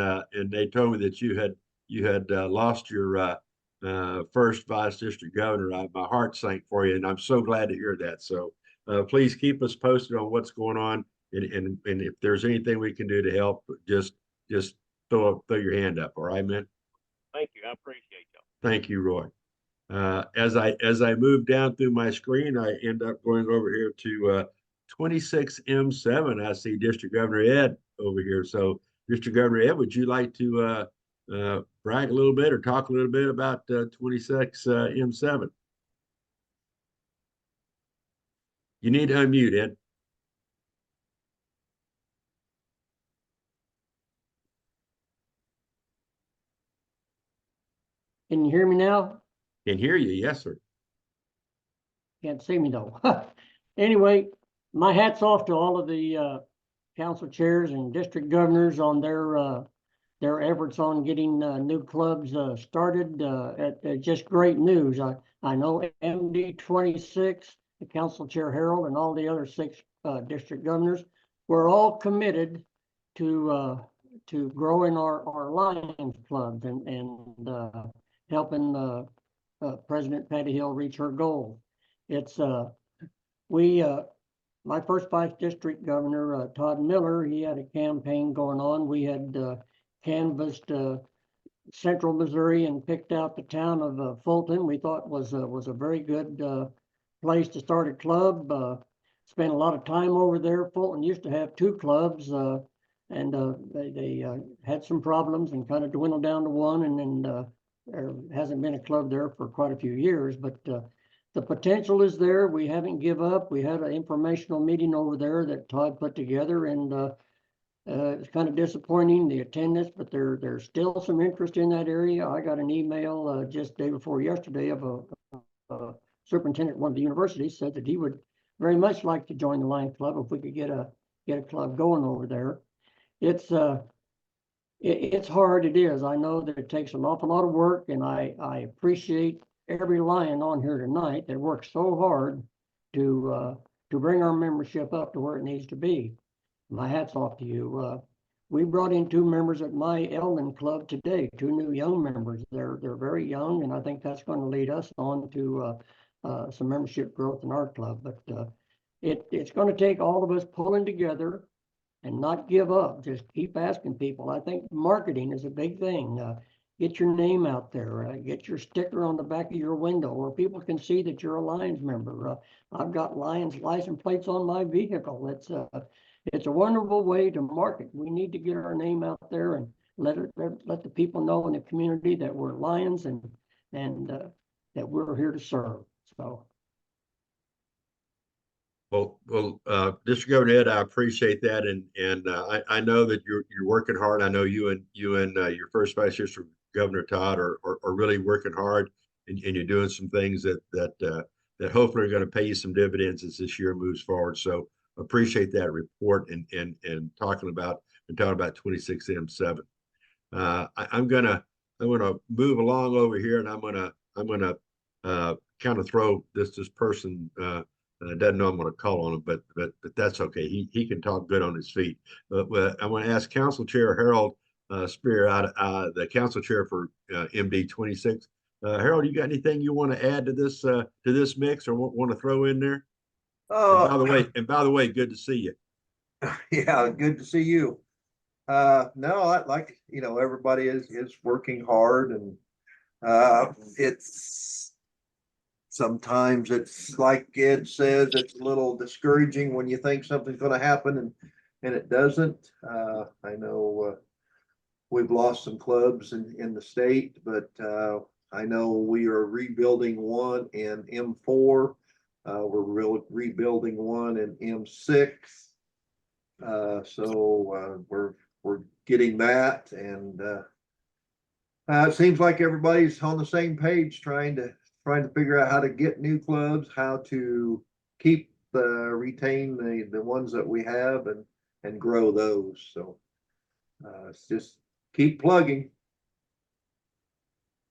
they told me that you had lost your first vice district governor. My heart sank for you, and I'm so glad to hear that. So please keep us posted on what's going on, and if there's anything we can do to help, just throw your hand up. All right, man. Thank you. I appreciate y'all. Thank you, Roy. As I move down through my screen, I end up going over here to 26M7. I see District Governor Ed over here. So, District Governor Ed, would you like to brag a little bit or talk a little bit about 26M7? You need to unmute, Ed. Can you hear me now? Can hear you, yes, sir. Can't see me though. Anyway, my hat's off to all of the council chairs and district governors on their efforts on getting new clubs started. Just great news. I know MD 26, the council chair Harold, and all the other 6 district governors, we're all committed to growing our Lions clubs and helping President Patty Hill reach her goal. It's my first vice district governor, Todd Miller, he had a campaign going on. We had canvassed central Missouri and picked out the town of Fulton. We thought was a very good place to start a club. Spent a lot of time over there. Fulton used to have 2 clubs, and they had some problems and kind of dwindled down to 1, and then there hasn't been a club there for quite a few years, but the potential is there. We haven't give up. We had an informational meeting over there that Todd put together, and it's kind of disappointing, the attendance, but there's still some interest in that area. I got an email just day before yesterday of a superintendent at one of the universities said that he would very much like to join the Lions Club if we could get a club going over there. It's hard. It is. I know that it takes an awful lot of work, and I appreciate every Lion on here tonight that works so hard to bring our membership up to where it needs to be. My hat's off to you. We brought in 2 members at my Eldon Club today, 2 new young members. They're very young, and I think that's going to lead us on to some membership growth in our club. But it's going to take all of us pulling together and not give up. Just keep asking people. I think marketing is a big thing. Get your name out there. Get your sticker on the back of your window where people can see that you're a Lions member. I've got Lions license plates on my vehicle. It's a wonderful way to market. We need to get our name out there and let the people know in the community that we're Lions and that we're here to serve. So. Well, District Governor Ed, I appreciate that, and I know that you're working hard. I know you and your first vice district governor Todd are really working hard, and you're doing some things that hopefully are going to pay you some dividends as this year moves forward. So appreciate that report and talking about 26M7. I'm gonna move along over here, and I'm gonna kind of throw this person. Doesn't know I'm going to call on him, but that's okay. He can talk good on his feet. But I want to ask Council Chair Harold Spear, the Council Chair for MD 26. Harold, you got anything you want to add to this mix or want to throw in there? And by the way, good to see you. Yeah, good to see you. No, like everybody is working hard, and sometimes it's like Ed says, it's a little discouraging when you think something's going to happen and it doesn't. I know we've lost some clubs in the state, but I know we are rebuilding one in M4. We're rebuilding one in M6. So we're getting that, and it seems like everybody's on the same page trying to figure out how to get new clubs, how to retain the ones that we have and grow those. So it's just keep plugging.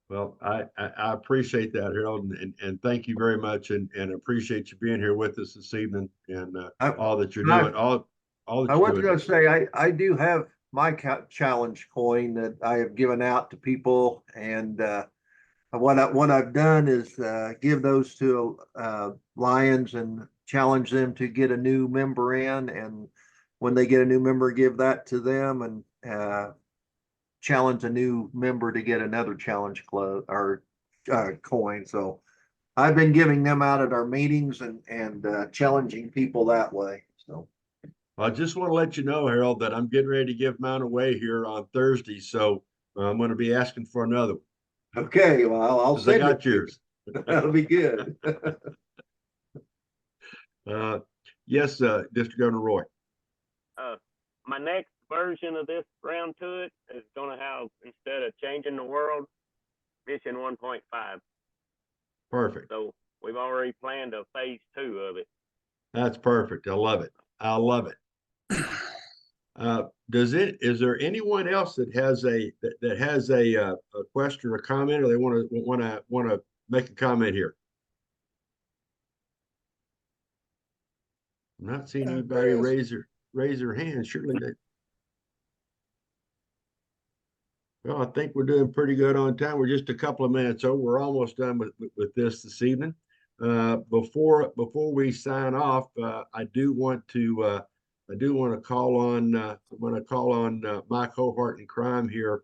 Well, I appreciate that, Harold, and thank you very much, and appreciate you being here with us this evening, and all that you're doing. All that I you're was doing. going to say I do have my challenge coin that I have given out to people, and What I've done is give those to Lions and challenge them to get a new member in, and when they get a new member, give that to them and challenge a new member to get another challenge club or coin. So I've been giving them out at our meetings and challenging people that way. So I just want to let you know, Harold, that I'm getting ready to give mine away here on Thursday. So I'm going to be asking for another one. okay, well, I'll 'Cause I send got it. yours. That'll be good. Yes, District Governor Roy. My next version of this round to it is going to have, instead of changing the world, mission 1.5. Perfect. So we've already planned a phase 2 of it. That's perfect. I love it. I love it. Is there anyone else that has a question or comment, or they want to make a comment here? I'm not seeing anybody raise their hand. Surely they. Well, I think we're doing pretty good on time. We're just a couple of minutes over. We're almost done with this evening. Before we sign off, I do want to call on my cohort in crime here,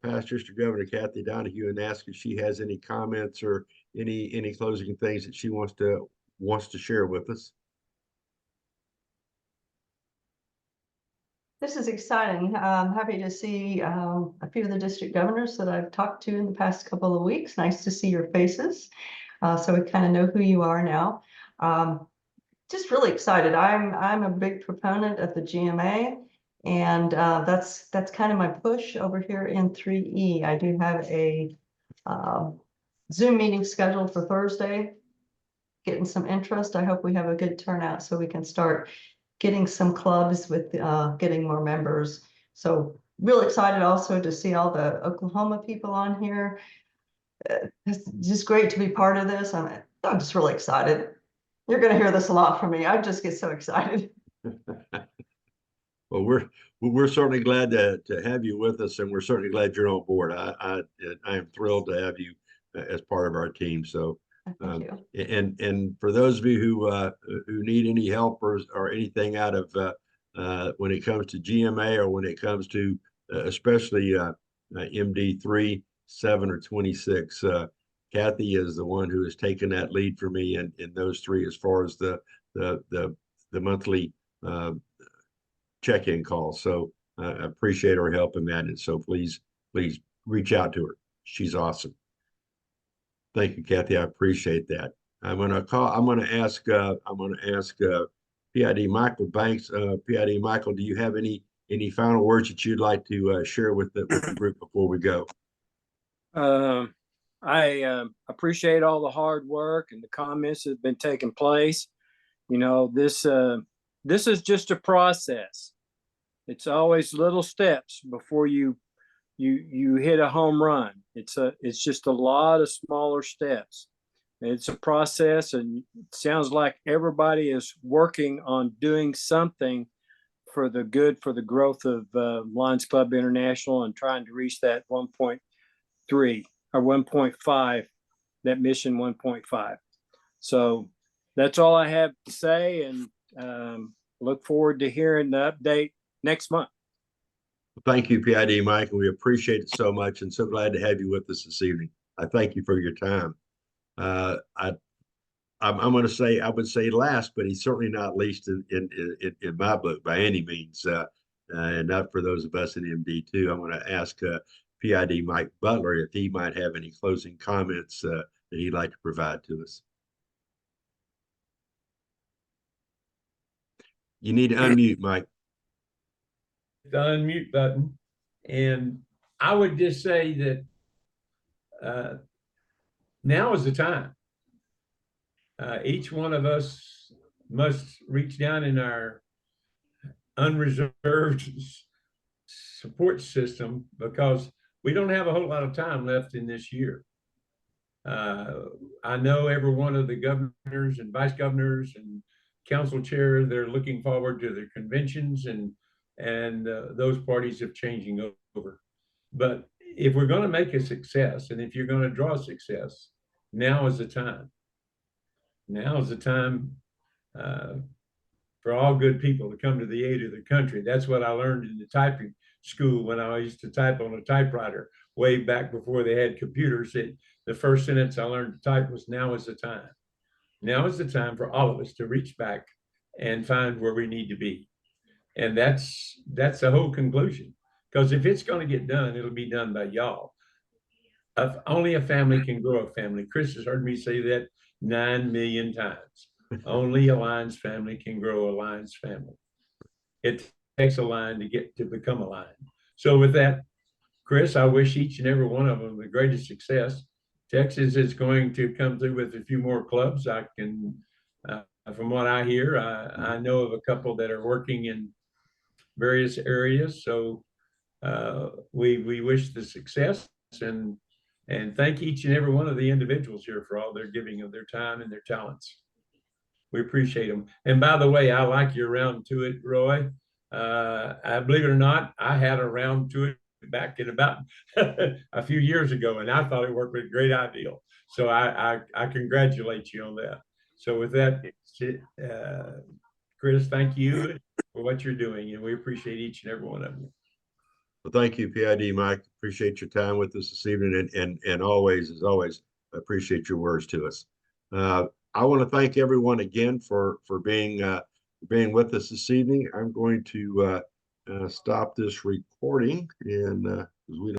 past District Governor Kathy Donahue, and ask if she has any comments or any closing things that she wants to share with us. This is exciting. I'm happy to see a few of the district governors that I've talked to in the past couple of weeks. Nice to see your faces. So we kind of know who you are now. Just really excited. I'm a big proponent of the GMA, and that's kind of my push over here in 3E. I do have a Zoom meeting scheduled for Thursday. Getting some interest. I hope we have a good turnout so we can start getting some clubs with getting more members. So real excited also to see all the Oklahoma people on here. It's just great to be part of this. I'm just really excited. You're going to hear this a lot from me. I just get so excited. Well, we're certainly glad to have you with us, and we're certainly glad you're on board. I am thrilled to have you as part of our team. So, and for those of you who need any help or anything out of when it comes to GMA, or when it comes to especially MD3, 7, or 26, Kathy is the one who has taken that lead for me in those three, as far as the monthly check-in calls. So I appreciate her help in that. And so please reach out to her. She's awesome. Thank you, Kathy. I appreciate that. I'm going to ask PID Michael Banks. PID Michael, do you have any final words that you'd like to share with the group before we go? I appreciate all the hard work and the comments that have been taking place. You know, this is just a process. It's always little steps before you hit a home run. It's just a lot of smaller steps. It's a process, and it sounds like everybody is working on doing something for the growth of Lions Club International, and trying to reach that 1.3 or 1.5, that mission 1.5. So that's all I have to say, and look forward to hearing the update next month. Thank you, PID Mike, and we appreciate it so much, and so glad to have you with us this evening. I thank you for your time. I'm going to say, I would say last, but he's certainly not least in my book by any means, and not for those of us in MD2. I'm going to ask PID Mike Butler if he might have any closing comments that he'd like to provide to us. You need to unmute, Mike. The unmute button. And I would just say that now is the time. Each one of us must reach down in our unreserved support system, because we don't have a whole lot of time left in this year. I know every one of the governors and vice governors and council chairs, they're looking forward to their conventions, and those parties of changing over. But if we're going to make a success, and if you're going to draw success, now is the time. Now is the time for all good people to come to the aid of the country. That's what I learned in the typing school when I used to type on a typewriter way back before they had computers. The first sentence I learned to type was, "Now is the time." Now is the time for all of us to reach back and find where we need to be. And that's the whole conclusion. Because if it's going to get done, it'll be done by y'all. Only a family can grow a family. Chris has heard me say that 9 million times. Only a Lions family can grow a Lions family. It takes a line to become a Lion. So with that, Chris, I wish each and every one of them the greatest success. Texas is going to come through with a few more clubs. I can, from what I hear, I know of a couple that are working in various areas. So we wish the success and thank each and every one of the individuals here for all their giving of their time and their talents. We appreciate them. And by the way, I like your round to it, Roy. I believe it or not, I had a round to it back in about a few years ago, and I thought it worked with a great ideal. So I congratulate you on that. So with that, Chris, thank you for what you're doing, and we appreciate each and every one of you. Well, thank you, PID Mike. Appreciate your time with us this evening, and always, as always, I appreciate your words to us. I want to thank everyone again for being with us this evening. I'm going to stop this recording, and we